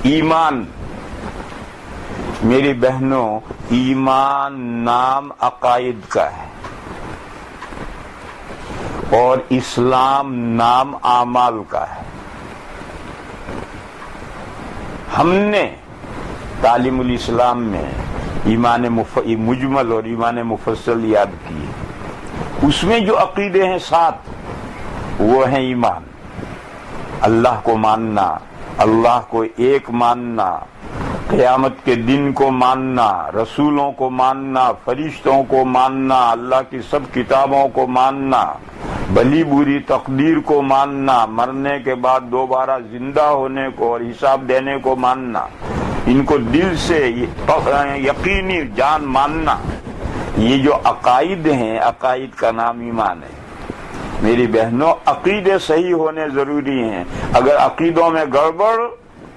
ایمان۔ میری بہنوں، ایمان نام عقائد کا ہے اور اسلام نام اعمال کا ہے۔ ہم نے تعلیم الاسلام میں ایمان مجمل اور ایمان مفصل یاد کیے، اس میں جو عقیدے ہیں 7 وہ ہیں ایمان، اللہ کو ماننا، اللہ کو ایک ماننا، قیامت کے دن کو ماننا، رسولوں کو ماننا، فرشتوں کو ماننا، اللہ کی سب کتابوں کو ماننا، بھلی بری تقدیر کو ماننا، مرنے کے بعد دوبارہ زندہ ہونے کو اور حساب دینے کو ماننا، ان کو دل سے یقینی جان ماننا، یہ جو عقائد ہیں، عقائد کا نام ایمان ہے۔ میری بہنوں، عقیدے صحیح ہونے ضروری ہیں، اگر عقیدوں میں گڑبڑ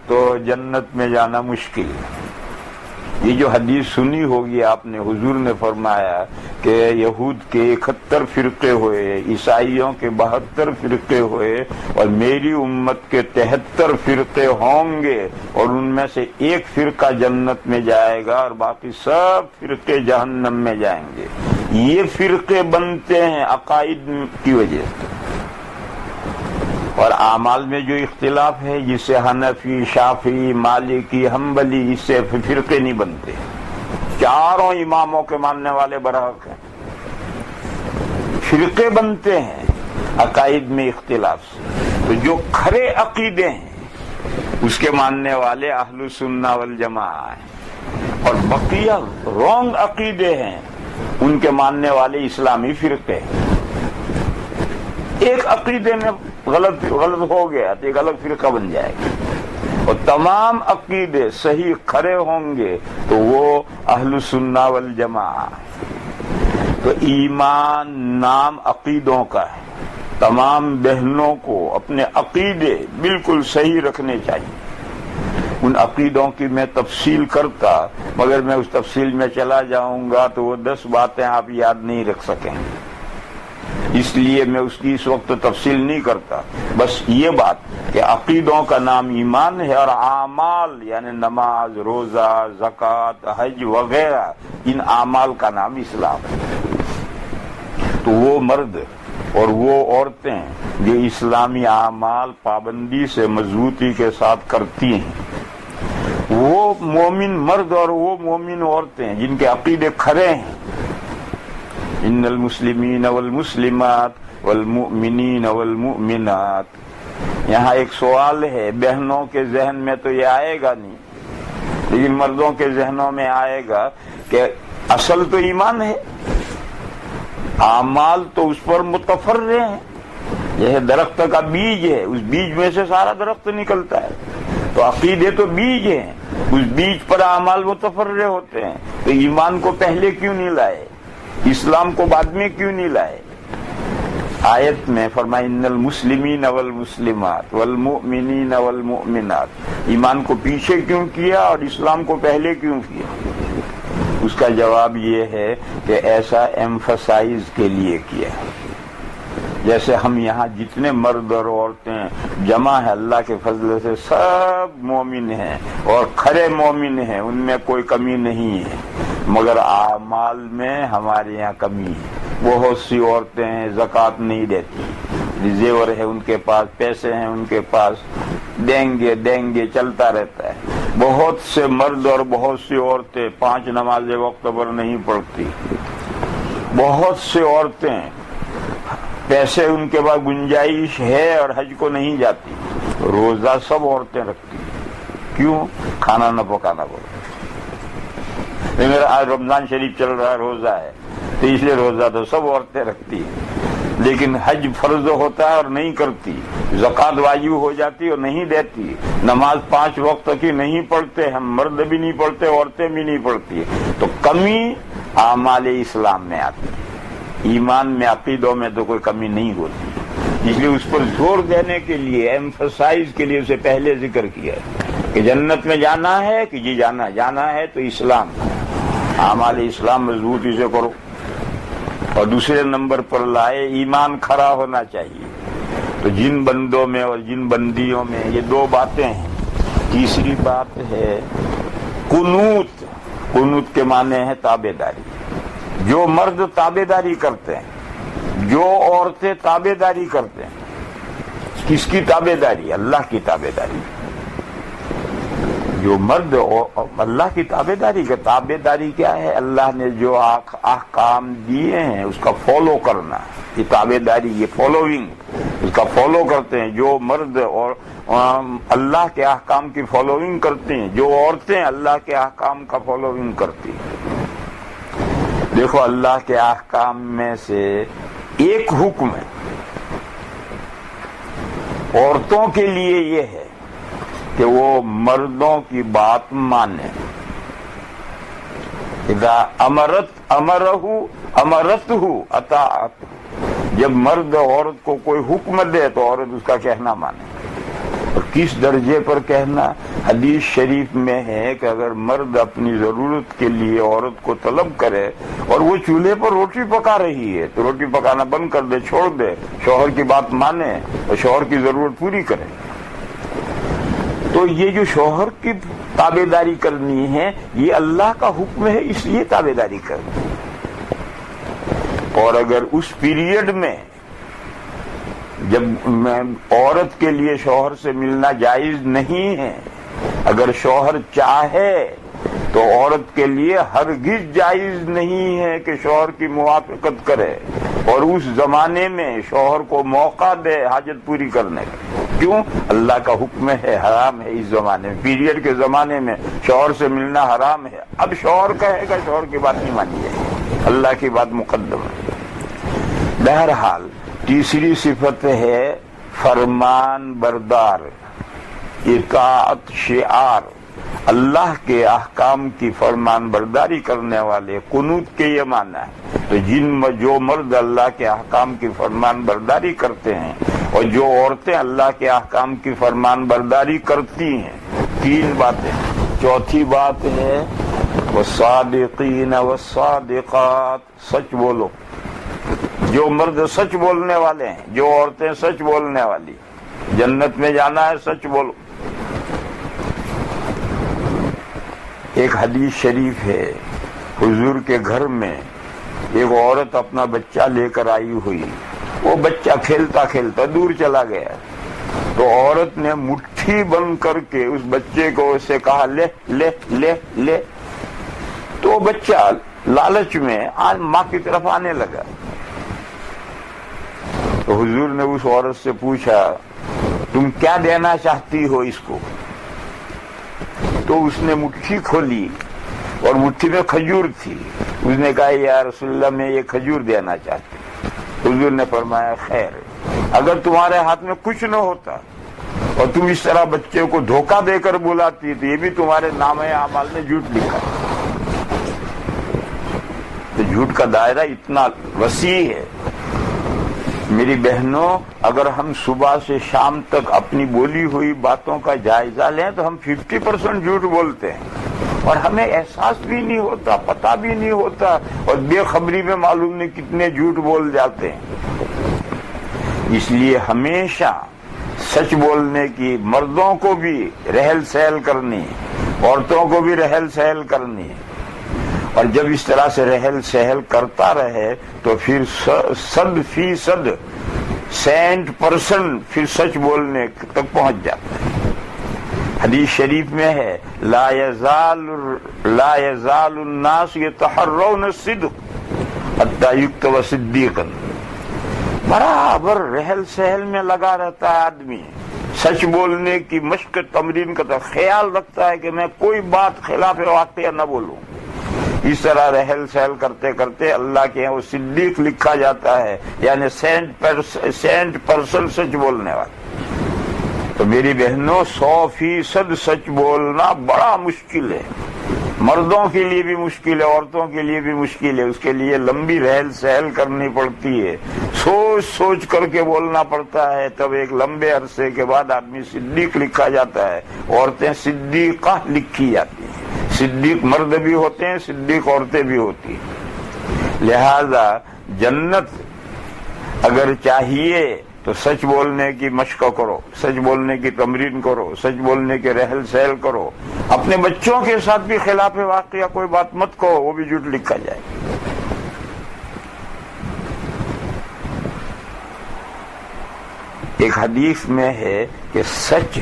تو جنت میں جانا مشکل ہے۔ یہ جو حدیث سنی ہوگی آپ نے، حضور نے فرمایا کہ یہود کے 71 فرقے ہوئے، عیسائیوں کے 72 فرقے ہوئے، اور میری امت کے 73 فرقے ہوں گے، اور ان میں سے ایک فرقہ جنت میں جائے گا اور باقی سب فرقے جہنم میں جائیں گے۔ یہ فرقے بنتے ہیں عقائد کی وجہ سے، اور اعمال میں جو اختلاف ہے، جس سے حنفی، شافعی، مالکی، حنبلی، اس سے فرقے نہیں بنتے۔ چاروں اماموں کے ماننے والے برحق ہیں، فرقے بنتے ہیں عقائد میں اختلاف سے۔ تو جو کھرے عقیدے ہیں اس کے ماننے والے اہل السنہ والجماعہ ہیں، اور بقیہ رونگ عقیدے ہیں ان کے ماننے والے اسلامی فرقے ہیں۔ ایک عقیدے میں غلط ہو گیا تو ایک الگ فرقہ بن جائے گا، اور تمام عقیدے صحیح کھڑے ہوں گے تو وہ اہل السنہ والجماعہ۔ تو ایمان نام عقیدوں کا ہے، تمام بہنوں کو اپنے عقیدے بالکل صحیح رکھنے چاہیے۔ ان عقیدوں کی میں تفصیل کرتا، مگر میں اس تفصیل میں چلا جاؤں گا تو وہ 10 باتیں آپ یاد نہیں رکھ سکیں گے، اس لیے میں اس کی اس وقت تفصیل نہیں کرتا۔ بس یہ بات کہ عقیدوں کا نام ایمان ہے، اور اعمال یعنی نماز، روزہ، زکوٰۃ، حج وغیرہ، ان اعمال کا نام اسلام ہے۔ تو وہ مرد اور وہ عورتیں جو اسلامی اعمال پابندی سے مضبوطی کے ساتھ کرتی ہیں، وہ مومن مرد اور وہ مومن عورتیں جن کے عقیدے کھرے ہیں، ان المسلمین والمسلمات والمؤمنین والمؤمنات۔ یہاں ایک سوال ہے، بہنوں کے ذہن میں تو یہ آئے گا نہیں، لیکن مردوں کے ذہنوں میں آئے گا کہ اصل تو ایمان ہے، اعمال تو اس پر متفرع ہیں، یہ درخت کا بیج ہے، اس بیج میں سے سارا درخت نکلتا ہے، تو عقیدے تو بیج ہیں، اس بیج پر اعمال متفرع ہوتے ہیں، تو ایمان کو پہلے کیوں نہیں لائے، اسلام کو بعد میں کیوں نہیں لائے؟ آیت میں فرمایا ان المسلمین والمسلمات والمؤمنین والمؤمنات، ایمان کو پیچھے کیوں کیا اور اسلام کو پہلے کیوں کیا؟ اس کا جواب یہ ہے کہ ایسا ایمفسائز کے لیے کیا، جیسے ہم یہاں جتنے مرد اور عورتیں جمع ہیں اللہ کے فضل سے سب مومن ہیں اور کھرے مومن ہیں، ان میں کوئی کمی نہیں ہے، مگر اعمال میں ہمارے یہاں کمی ہے۔ بہت سی عورتیں ہیں زکوٰۃ نہیں دیتی، زیور ہے ان کے پاس، پیسے ہیں ان کے پاس، دیں گے چلتا رہتا ہے۔ بہت سے مرد اور بہت سی عورتیں 5 نمازیں وقت پر نہیں پڑھتی، بہت سی عورتیں پیسے ان کے پاس گنجائش ہے اور حج کو نہیں جاتی، روزہ سب عورتیں رکھتی، کیوں؟ کھانا نہ پکانا پڑتا۔ میرا آج رمضان شریف چل رہا ہے، روزہ ہے، تو اس لیے روزہ تو سب عورتیں رکھتی ہیں، لیکن حج فرض ہوتا ہے اور نہیں کرتی، زکوٰۃ واجب ہو جاتی اور نہیں دیتی، نماز 5 وقت کی نہیں پڑھتے، ہم مرد بھی نہیں پڑھتے، عورتیں بھی نہیں پڑھتی، تو کمی اعمال اسلام میں آتی ہے۔ ایمان میں عقیدوں میں تو کوئی کمی نہیں ہوتی، اس لیے اس پر زور دینے کے لیے، ایمفسائز کے لیے اسے پہلے ذکر کیا ہے کہ جنت میں جانا ہے کہ جی جانا ہے تو اسلام، اعمال اسلام مضبوطی سے کرو، اور دوسرے نمبر پر لائے ایمان کھڑا ہونا چاہیے۔ تو جن بندوں میں اور جن بندیوں میں یہ 2 باتیں ہیں۔ تیسری بات ہے قنوت۔ قنوت کے معنی ہے تابع داری۔ جو مرد تابع داری کرتے ہیں، جو عورتیں تابع داری کرتے ہیں، کس کی تابع داری؟ اللہ کی تابع داری۔ جو مرد اللہ کی تابع داری کا، تابع داری کیا ہے؟ اللہ نے جو احکام دیے ہیں اس کا فالو کرنا، یہ تابع داری، یہ فالوئنگ، اس کا فالو کرتے ہیں۔ جو مرد اور اللہ کے احکام کی فالوئنگ کرتے ہیں، جو عورتیں اللہ کے احکام کا فالوئنگ کرتی ہیں۔ دیکھو اللہ کے احکام میں سے ایک حکم ہے عورتوں کے لیے، یہ ہے کہ وہ مردوں کی بات مانے۔ اذا امرتہ اطاعتہ، جب مرد عورت کو کوئی حکم دے تو عورت اس کا کہنا مانے، اور کس درجے پر کہنا؟ حدیث شریف میں ہے کہ اگر مرد اپنی ضرورت کے لیے عورت کو طلب کرے اور وہ چولہے پر روٹی پکا رہی ہے تو روٹی پکانا بند کر دے، چھوڑ دے، شوہر کی بات مانے اور شوہر کی ضرورت پوری کرے۔ تو یہ جو شوہر کی تابع داری کرنی ہے یہ اللہ کا حکم ہے، اس لیے تابع داری کرنی۔ اور اگر اس پیریڈ میں جب عورت کے لیے شوہر سے ملنا جائز نہیں ہے، اگر شوہر چاہے تو عورت کے لیے ہرگز جائز نہیں ہے کہ شوہر کی موافقت کرے اور اس زمانے میں شوہر کو موقع دے حاجت پوری کرنے کا۔ کیوں؟ اللہ کا حکم ہے، حرام ہے اس زمانے میں، پیریڈ کے زمانے میں شوہر سے ملنا حرام ہے۔ اب شوہر کہے گا، شوہر کی بات نہیں مانی جائے گی، اللہ کی بات مقدم ہے۔ بہرحال تیسری صفت ہے فرمان بردار، اطاعت شعار، اللہ کے احکام کی فرمان برداری کرنے والے۔ قنوت کے یہ معنی ہے، تو جو مرد اللہ کے احکام کی فرمان برداری کرتے ہیں اور جو عورتیں اللہ کے احکام کی فرمان برداری کرتی ہیں، تین باتیں۔ چوتھی بات ہے والصادقین والصادقات، سچ بولو۔ جو مرد سچ بولنے والے ہیں، جو عورتیں سچ بولنے والی، جنت میں جانا ہے، سچ بولو۔ ایک حدیث شریف ہے، حضور کے گھر میں ایک عورت اپنا بچہ لے کر آئی ہوئی، وہ بچہ کھیلتا کھیلتا دور چلا گیا، تو عورت نے مٹھی بند کر کے اس بچے کو اسے کہا لے لے لے لے، تو بچہ لالچ میں ماں کی طرف آنے لگا۔ تو حضور نے اس عورت سے پوچھا تم کیا دینا چاہتی ہو اس کو؟ تو اس نے مٹھی کھولی اور مٹھی میں کھجور تھی، اس نے کہا یا رسول اللہ میں یہ کھجور دینا چاہتی ہوں۔ حضور نے فرمایا خیر، اگر تمہارے ہاتھ میں کچھ نہ ہوتا اور تم اس طرح بچے کو دھوکہ دے کر بلاتی تو یہ بھی تمہارے نامہ اعمال میں جھوٹ لکھا۔ تو جھوٹ کا دائرہ اتنا وسیع ہے۔ میری بہنوں، اگر ہم صبح سے شام تک اپنی بولی ہوئی باتوں کا جائزہ لیں تو ہم 50% جھوٹ بولتے ہیں اور ہمیں احساس بھی نہیں ہوتا، پتہ بھی نہیں ہوتا، اور بے خبری میں معلوم نہیں کتنے جھوٹ بول جاتے ہیں۔ اس لیے ہمیشہ سچ بولنے کی، مردوں کو بھی رحل سہل کرنی، عورتوں کو بھی رحل سہل کرنی، اور جب اس طرح سے رحل سہل کرتا رہے تو پھر 100% 100% پھر سچ بولنے تک پہنچ جاتا ہے۔ حدیث شریف میں ہے لا يزال الناس يتحرون الصدق حتى يكتب صديقا، برابر رحل سہل میں لگا رہتا ہے آدمی، سچ بولنے کی مشق تمرین کرتا، خیال رکھتا ہے کہ میں کوئی بات خلاف واقعہ نہ بولوں۔ اس طرح رحل سہل کرتے کرتے اللہ کے یہاں وہ صدیق لکھا جاتا ہے، یعنی 100% سچ بولنے والا۔ تو میری بہنوں، 100% سچ بولنا بڑا مشکل ہے، مردوں کے لیے بھی مشکل ہے، عورتوں کے لیے بھی مشکل ہے۔ اس کے لیے لمبی رحل سہل کرنی پڑتی ہے، سوچ سوچ کر کے بولنا پڑتا ہے، تب ایک لمبے عرصے کے بعد آدمی صدیق لکھا جاتا ہے، عورتیں صدیقہ لکھی جاتی ہیں۔ صدیق مرد بھی ہوتے ہیں، صدیق عورتیں بھی ہوتی ہیں۔ لہذا جنت اگر چاہیے تو سچ بولنے کی مشق کرو، سچ بولنے کی تمرین کرو، سچ بولنے کے رحل سہل کرو۔ اپنے بچوں کے ساتھ بھی خلاف واقعہ کوئی بات مت کہو، وہ بھی جھوٹ لکھا جائے۔ ایک حدیث میں ہے کہ سچ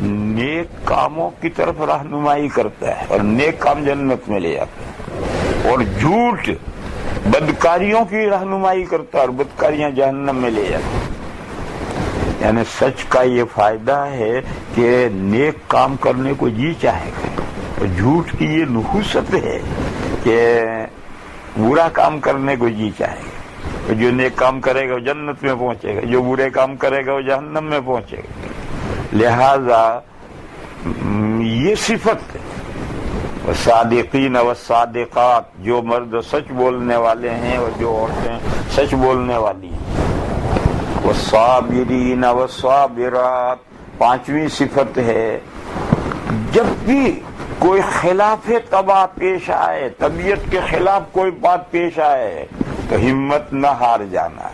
نیک کاموں کی طرف رہنمائی کرتا ہے اور نیک کام جنت میں لے جاتا ہے، اور جھوٹ بدکاریوں کی رہنمائی کرتا ہے اور بدکاریاں جہنم میں لے جاتا ہے۔ یعنی سچ کا یہ فائدہ ہے کہ نیک کام کرنے کو جی چاہے گا، اور جھوٹ کی یہ نحوست ہے کہ برا کام کرنے کو جی چاہے گا۔ جو نیک کام کرے گا وہ جنت میں پہنچے گا، جو برے کام کرے گا وہ جہنم میں پہنچے گا۔ لہذا یہ صفت صادقین والصادقات، جو مرد سچ بولنے والے ہیں اور جو عورتیں سچ بولنے والی ہیں، والصابرین والصابرات، 5ویں صفت ہے جب بھی کوئی خلاف طبع پیش آئے، طبیعت کے خلاف کوئی بات پیش آئے تو ہمت نہ ہار جانا،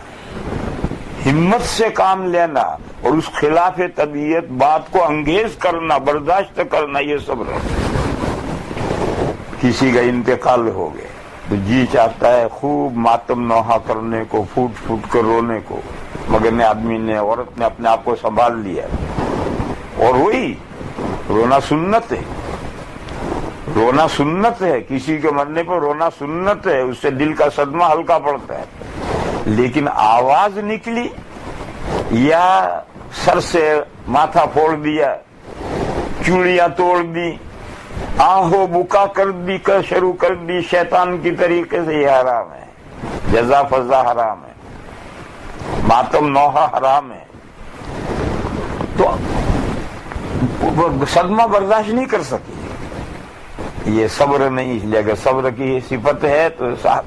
ہمت سے کام لینا اور اس خلاف طبیعت بات کو انگیز کرنا، برداشت کرنا، یہ صبر ہے۔ کسی کا انتقال ہو گیا تو جی چاہتا ہے خوب ماتم نوحہ کرنے کو، پھوٹ پھوٹ کر رونے کو، مگر آدمی نے، عورت نے اپنے آپ کو سنبھال لیا اور وہی رونا سنت ہے، رونا سنت ہے، کسی کے مرنے پر رونا سنت ہے، اس سے دل کا صدمہ ہلکا پڑتا ہے، لیکن آواز نکلی یا سر سے ماتھا پھوڑ دیا، چوڑیاں توڑ دی، آہو بکا کر دی، شروع کر دی شیطان کی طریقے سے، یہ حرام ہے، جزا فضا حرام ہے، ماتم نوحہ حرام ہے۔ تو صدمہ برداشت نہیں کر سکی، یہ صبر نہیں، اس لیے اگر صبر کی صفت ہے تو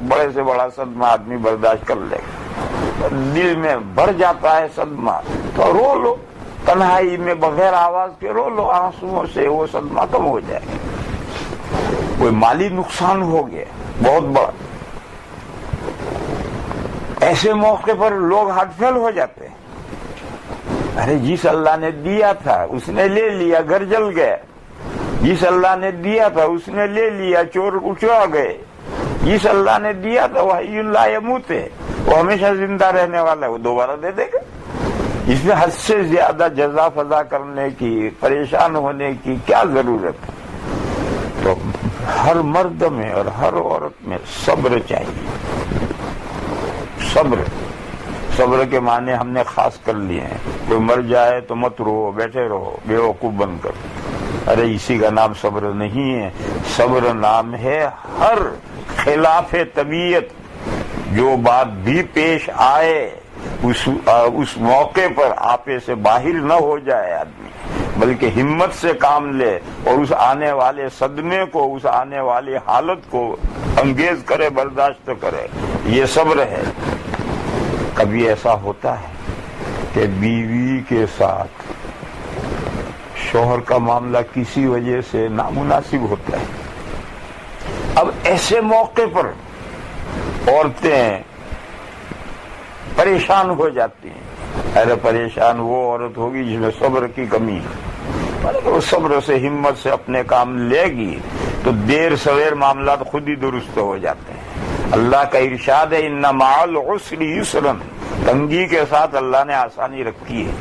بڑے سے بڑا صدمہ آدمی برداشت کر لے گا۔ دل میں بھر جاتا ہے صدمہ تو رو لو، تنہائی میں بغیر آواز کے رو لو، آنسوؤں سے وہ صدمہ کم ہو جائے گا۔ کوئی مالی نقصان ہو گیا بہت بڑا، ایسے موقع پر لوگ ہارٹ فیل ہو جاتے ہیں، ارے جس اللہ نے دیا تھا اس نے لے لیا، گھر جل گیا، جس اللہ نے دیا تھا اس نے لے لیا، چور اچھا گئے، جس اللہ نے دیا تھا وہ حی لا یموت ہے، وہ ہمیشہ زندہ رہنے والا ہے، وہ دوبارہ دے دے گا۔ اس میں حد سے زیادہ جزا فضا کرنے کی، پریشان ہونے کی کیا ضرورت ہے؟ تو ہر مرد میں اور ہر عورت میں صبر چاہیے، صبر، صبر کے معنی ہم نے خاص کر لیے ہیں۔ کوئی مر جائے تو مت رو، بیٹھے رہو بے وقوف بن کر، ارے اسی کا نام صبر نہیں ہے، صبر نام ہے ہر خلاف طبیعت جو بات بھی پیش آئے اس موقع پر آپے سے باہر نہ ہو جائے آدمی، بلکہ ہمت سے کام لے اور اس آنے والے صدمے کو، اس آنے والی حالت کو انگیز کرے، برداشت کرے، یہ صبر ہے۔ کبھی ایسا ہوتا ہے کہ بیوی کے ساتھ شوہر کا معاملہ کسی وجہ سے نامناسب ہوتا ہے، اب ایسے موقع پر عورتیں پریشان ہو جاتی ہیں، ارے پریشان وہ عورت ہوگی جس میں صبر کی کمی ہے، وہ صبر سے، ہمت سے اپنے کام لے گی تو دیر سویر معاملات خود ہی درست ہو جاتے ہیں۔ اللہ کا ارشاد ہے ان مع العسر یسرا، تنگی کے ساتھ اللہ نے آسانی رکھی ہے،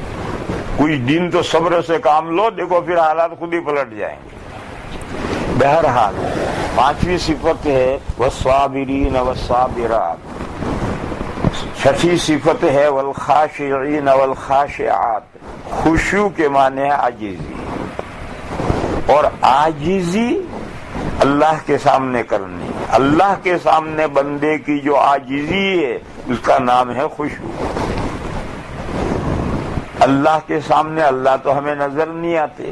کچھ دن تو صبر سے کام لو، دیکھو پھر حالات خود ہی پلٹ جائیں گے۔ بہرحال 5ویں صفت ہے والصابرین والصابرات، 6 صفت ہے والخاشعین والخاشعات، خشوع کے معنی ہے عاجزی، اور عاجزی اللہ کے سامنے کرنی، اللہ کے سامنے بندے کی جو عاجزی ہے اس کا نام ہے خشوع۔ اللہ کے سامنے، اللہ تو ہمیں نظر نہیں آتے،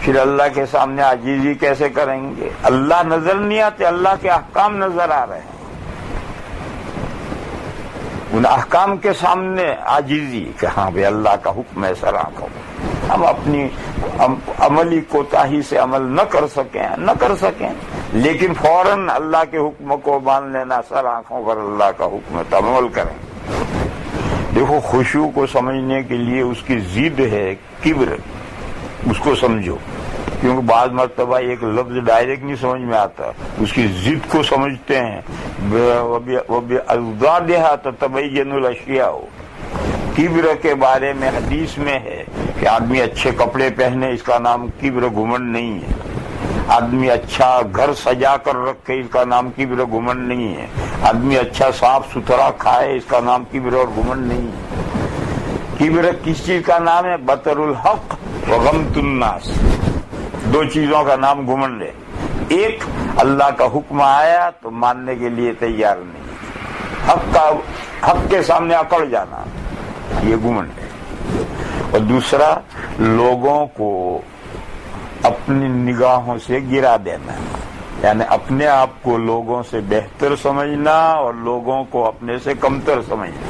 پھر اللہ کے سامنے عاجزی کیسے کریں گے؟ اللہ نظر نہیں آتے، اللہ کے احکام نظر آ رہے ہیں، ان احکام کے سامنے عاجزی کہ ہاں بھائی اللہ کا حکم ہے، سر آنکھوں، ہم اپنی عملی کوتاہی سے عمل نہ کر سکیں لیکن فوراً اللہ کے حکم کو مان لینا، سر آنکھوں پر اللہ کا حکم ہے تو عمل کریں۔ دیکھو خشوع کو سمجھنے کے لیے اس کی ضد ہے کبر، اس کو سمجھو، کیونکہ بعض مرتبہ ایک لفظ ڈائریکٹ نہیں سمجھ میں آتا، اس کی ضد کو سمجھتے ہیں، وَبِأَضْدَادِهَا تَتَبَيَّنُ الْأَشْيَاءُ۔ کبر کے بارے میں حدیث میں ہے کہ آدمی اچھے کپڑے پہنے، اس کا نام کبر گھمنڈ نہیں ہے، آدمی اچھا گھر سجا کر رکھے، اس کا نام کبر گھمنڈ نہیں ہے، آدمی اچھا صاف ستھرا کھائے، اس کا نام کبر اور گھمنڈ نہیں ہے۔ کبر کس چیز کا نام ہے؟ بطر الحق وغمت الناس، 2 چیزوں کا نام گھمنڈ ہے۔ ایک، اللہ کا حکم آیا تو ماننے کے لیے تیار نہیں، حق کے سامنے اکڑ جانا، یہ گھمنڈ ہے۔ اور دوسرا، لوگوں کو اپنی نگاہوں سے گرا دینا، یعنی اپنے آپ کو لوگوں سے بہتر سمجھنا اور لوگوں کو اپنے سے کمتر سمجھنا،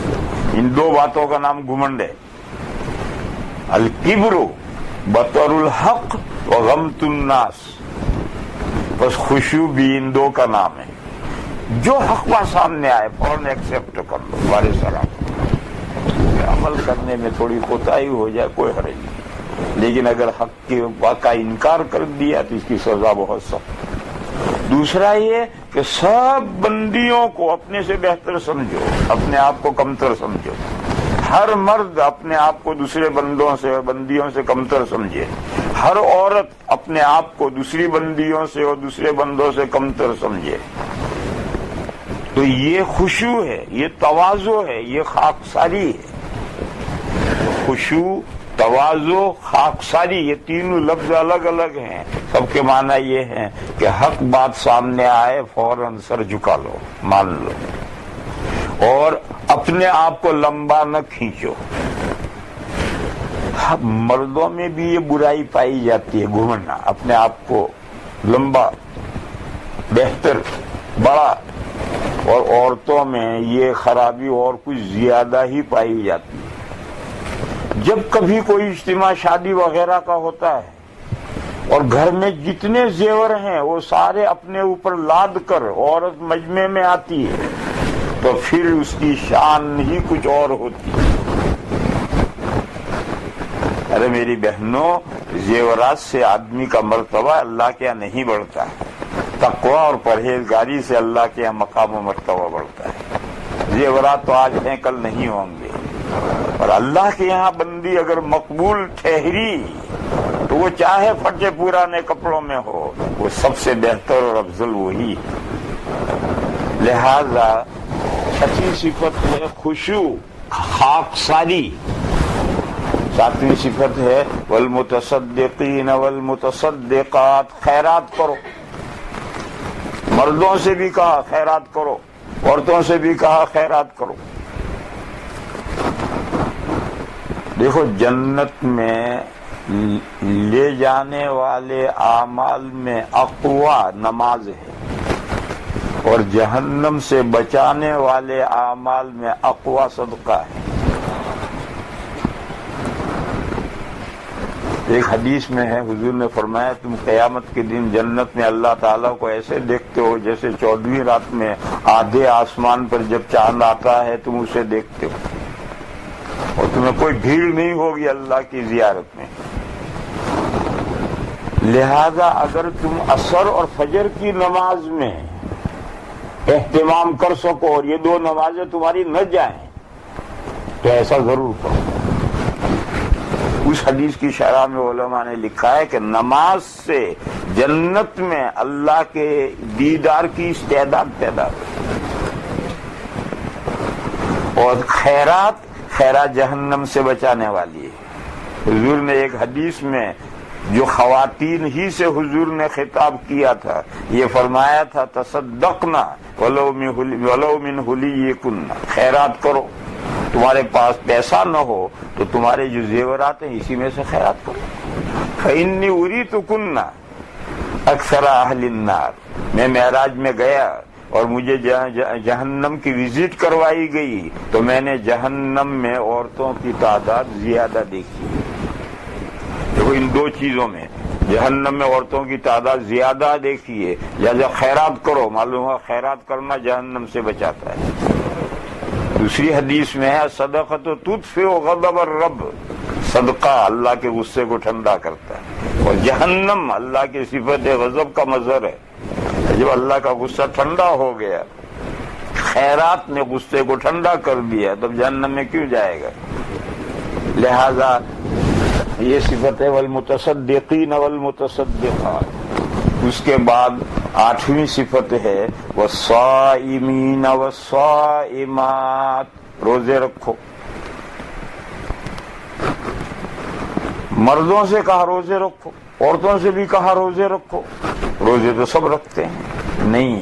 ان 2 باتوں کا نام گھمنڈ ہے۔ الکبر بطر الحق وغمت الناس، بس خشوع بھی ان دو کا نام ہے. جو حق کا سامنے آئے فوراً ایکسپٹ کر لو، بارے سلام. عمل کرنے میں تھوڑی کوتاہی ہو جائے کوئی حرج نہیں، لیکن اگر حق کے واقع انکار کر دیا تو اس کی سزا بہت سخت. دوسرا یہ کہ سب بندیوں کو اپنے سے بہتر سمجھو، اپنے آپ کو کمتر سمجھو. ہر مرد اپنے آپ کو دوسرے بندیوں سے کمتر سمجھے. ہر عورت اپنے آپ کو دوسری بندیوں سے اور دوسرے بندوں سے کمتر سمجھے. تو یہ خشوع ہے، یہ تواضع ہے، یہ خاکساری ہے. خشوع، تواضع، خاکساری، یہ تینوں لفظ الگ الگ ہیں، سب کے معنی یہ ہیں کہ حق بات سامنے آئے فوراً سر جھکا لو، مان لو، اور اپنے آپ کو لمبا نہ کھینچو. مردوں میں بھی یہ برائی پائی جاتی ہے، گھومنا، اپنے آپ کو لمبا، بہتر، بڑا. اور عورتوں میں یہ خرابی اور کچھ زیادہ ہی پائی جاتی ہے. جب کبھی کوئی اجتماع شادی وغیرہ کا ہوتا ہے اور گھر میں جتنے زیور ہیں وہ سارے اپنے اوپر لاد کر عورت مجمع میں آتی ہے تو پھر اس کی شان ہی کچھ اور ہوتی ہے. ارے میری بہنوں، زیورات سے آدمی کا مرتبہ اللہ کے یہاں نہیں بڑھتا ہے، تقویٰ اور پرہیزگاری سے اللہ کے یہاں مقام و مرتبہ بڑھتا ہے. زیورات تو آج ہیں کل نہیں ہوں گے، اور اللہ کے یہاں بندی اگر مقبول ٹھہری تو وہ چاہے پھٹے پرانے کپڑوں میں ہو، وہ سب سے بہتر اور افضل وہی ہے. لہذا چھٹی صفت ہے خشوع، خاکساری. ساتویں صفت ہے والمتصدقین والمتصدقات، خیرات کرو. مردوں سے بھی کہا خیرات کرو، عورتوں سے بھی کہا خیرات کرو. دیکھو جنت میں لے جانے والے اعمال میں اقوا نماز ہے، اور جہنم سے بچانے والے اعمال میں اقوا صدقہ ہے. ایک حدیث میں ہے، حضور نے فرمایا تم قیامت کے دن جنت میں اللہ تعالیٰ کو ایسے دیکھتے ہو جیسے 14ویں رات میں آدھے آسمان پر جب چاند آتا ہے تم اسے دیکھتے ہو، اور تمہیں کوئی بھیڑ نہیں ہوگی اللہ کی زیارت میں. لہذا اگر تم عصر اور فجر کی نماز میں اہتمام کر سکو اور یہ دو نمازیں تمہاری نہ جائیں تو ایسا ضرور کرو. اس حدیث کی شرح میں علماء نے لکھا ہے کہ نماز سے جنت میں اللہ کے دیدار کی استعداد پیدا ہوئی، اور خیرات جہنم سے بچانے والی ہے. حضور نے ایک حدیث میں جو خواتین ہی سے حضور نے خطاب کیا تھا یہ فرمایا تھا تصدقنا ولو من حلیکن، خیرات کرو. تمہارے پاس پیسہ نہ ہو تو تمہارے جو زیورات ہیں اسی میں سے خیرات کرو. فإنی اریتکن اکثر اہل النار، میں معراج میں گیا اور مجھے جہنم کی وزٹ کروائی گئی تو میں نے جہنم میں عورتوں کی تعداد زیادہ دیکھی. دیکھو ان دو چیزوں میں جہنم میں عورتوں کی تعداد زیادہ دیکھی ہے، لہذا خیرات کرو. معلوم ہوا خیرات کرنا جہنم سے بچاتا ہے. دوسری حدیث میں ہے صدقۃ تطفئ غضب الرب، صدقہ اللہ کے غصے کو ٹھنڈا کرتا ہے، اور جہنم اللہ کی صفت غضب کا مظہر ہے. جب اللہ کا غصہ ٹھنڈا ہو گیا، خیرات نے غصے کو ٹھنڈا کر دیا، تب جہنم میں کیوں جائے گا؟ لہذا یہ صفت ہے والمتصدقین والمتصدقات. اس کے بعد 8ویں صفت ہے والصائمین والصائمات، روزے رکھو. مردوں سے کہا روزے رکھو، عورتوں سے بھی کہا روزے رکھو. روزے تو سب رکھتے ہیں، نہیں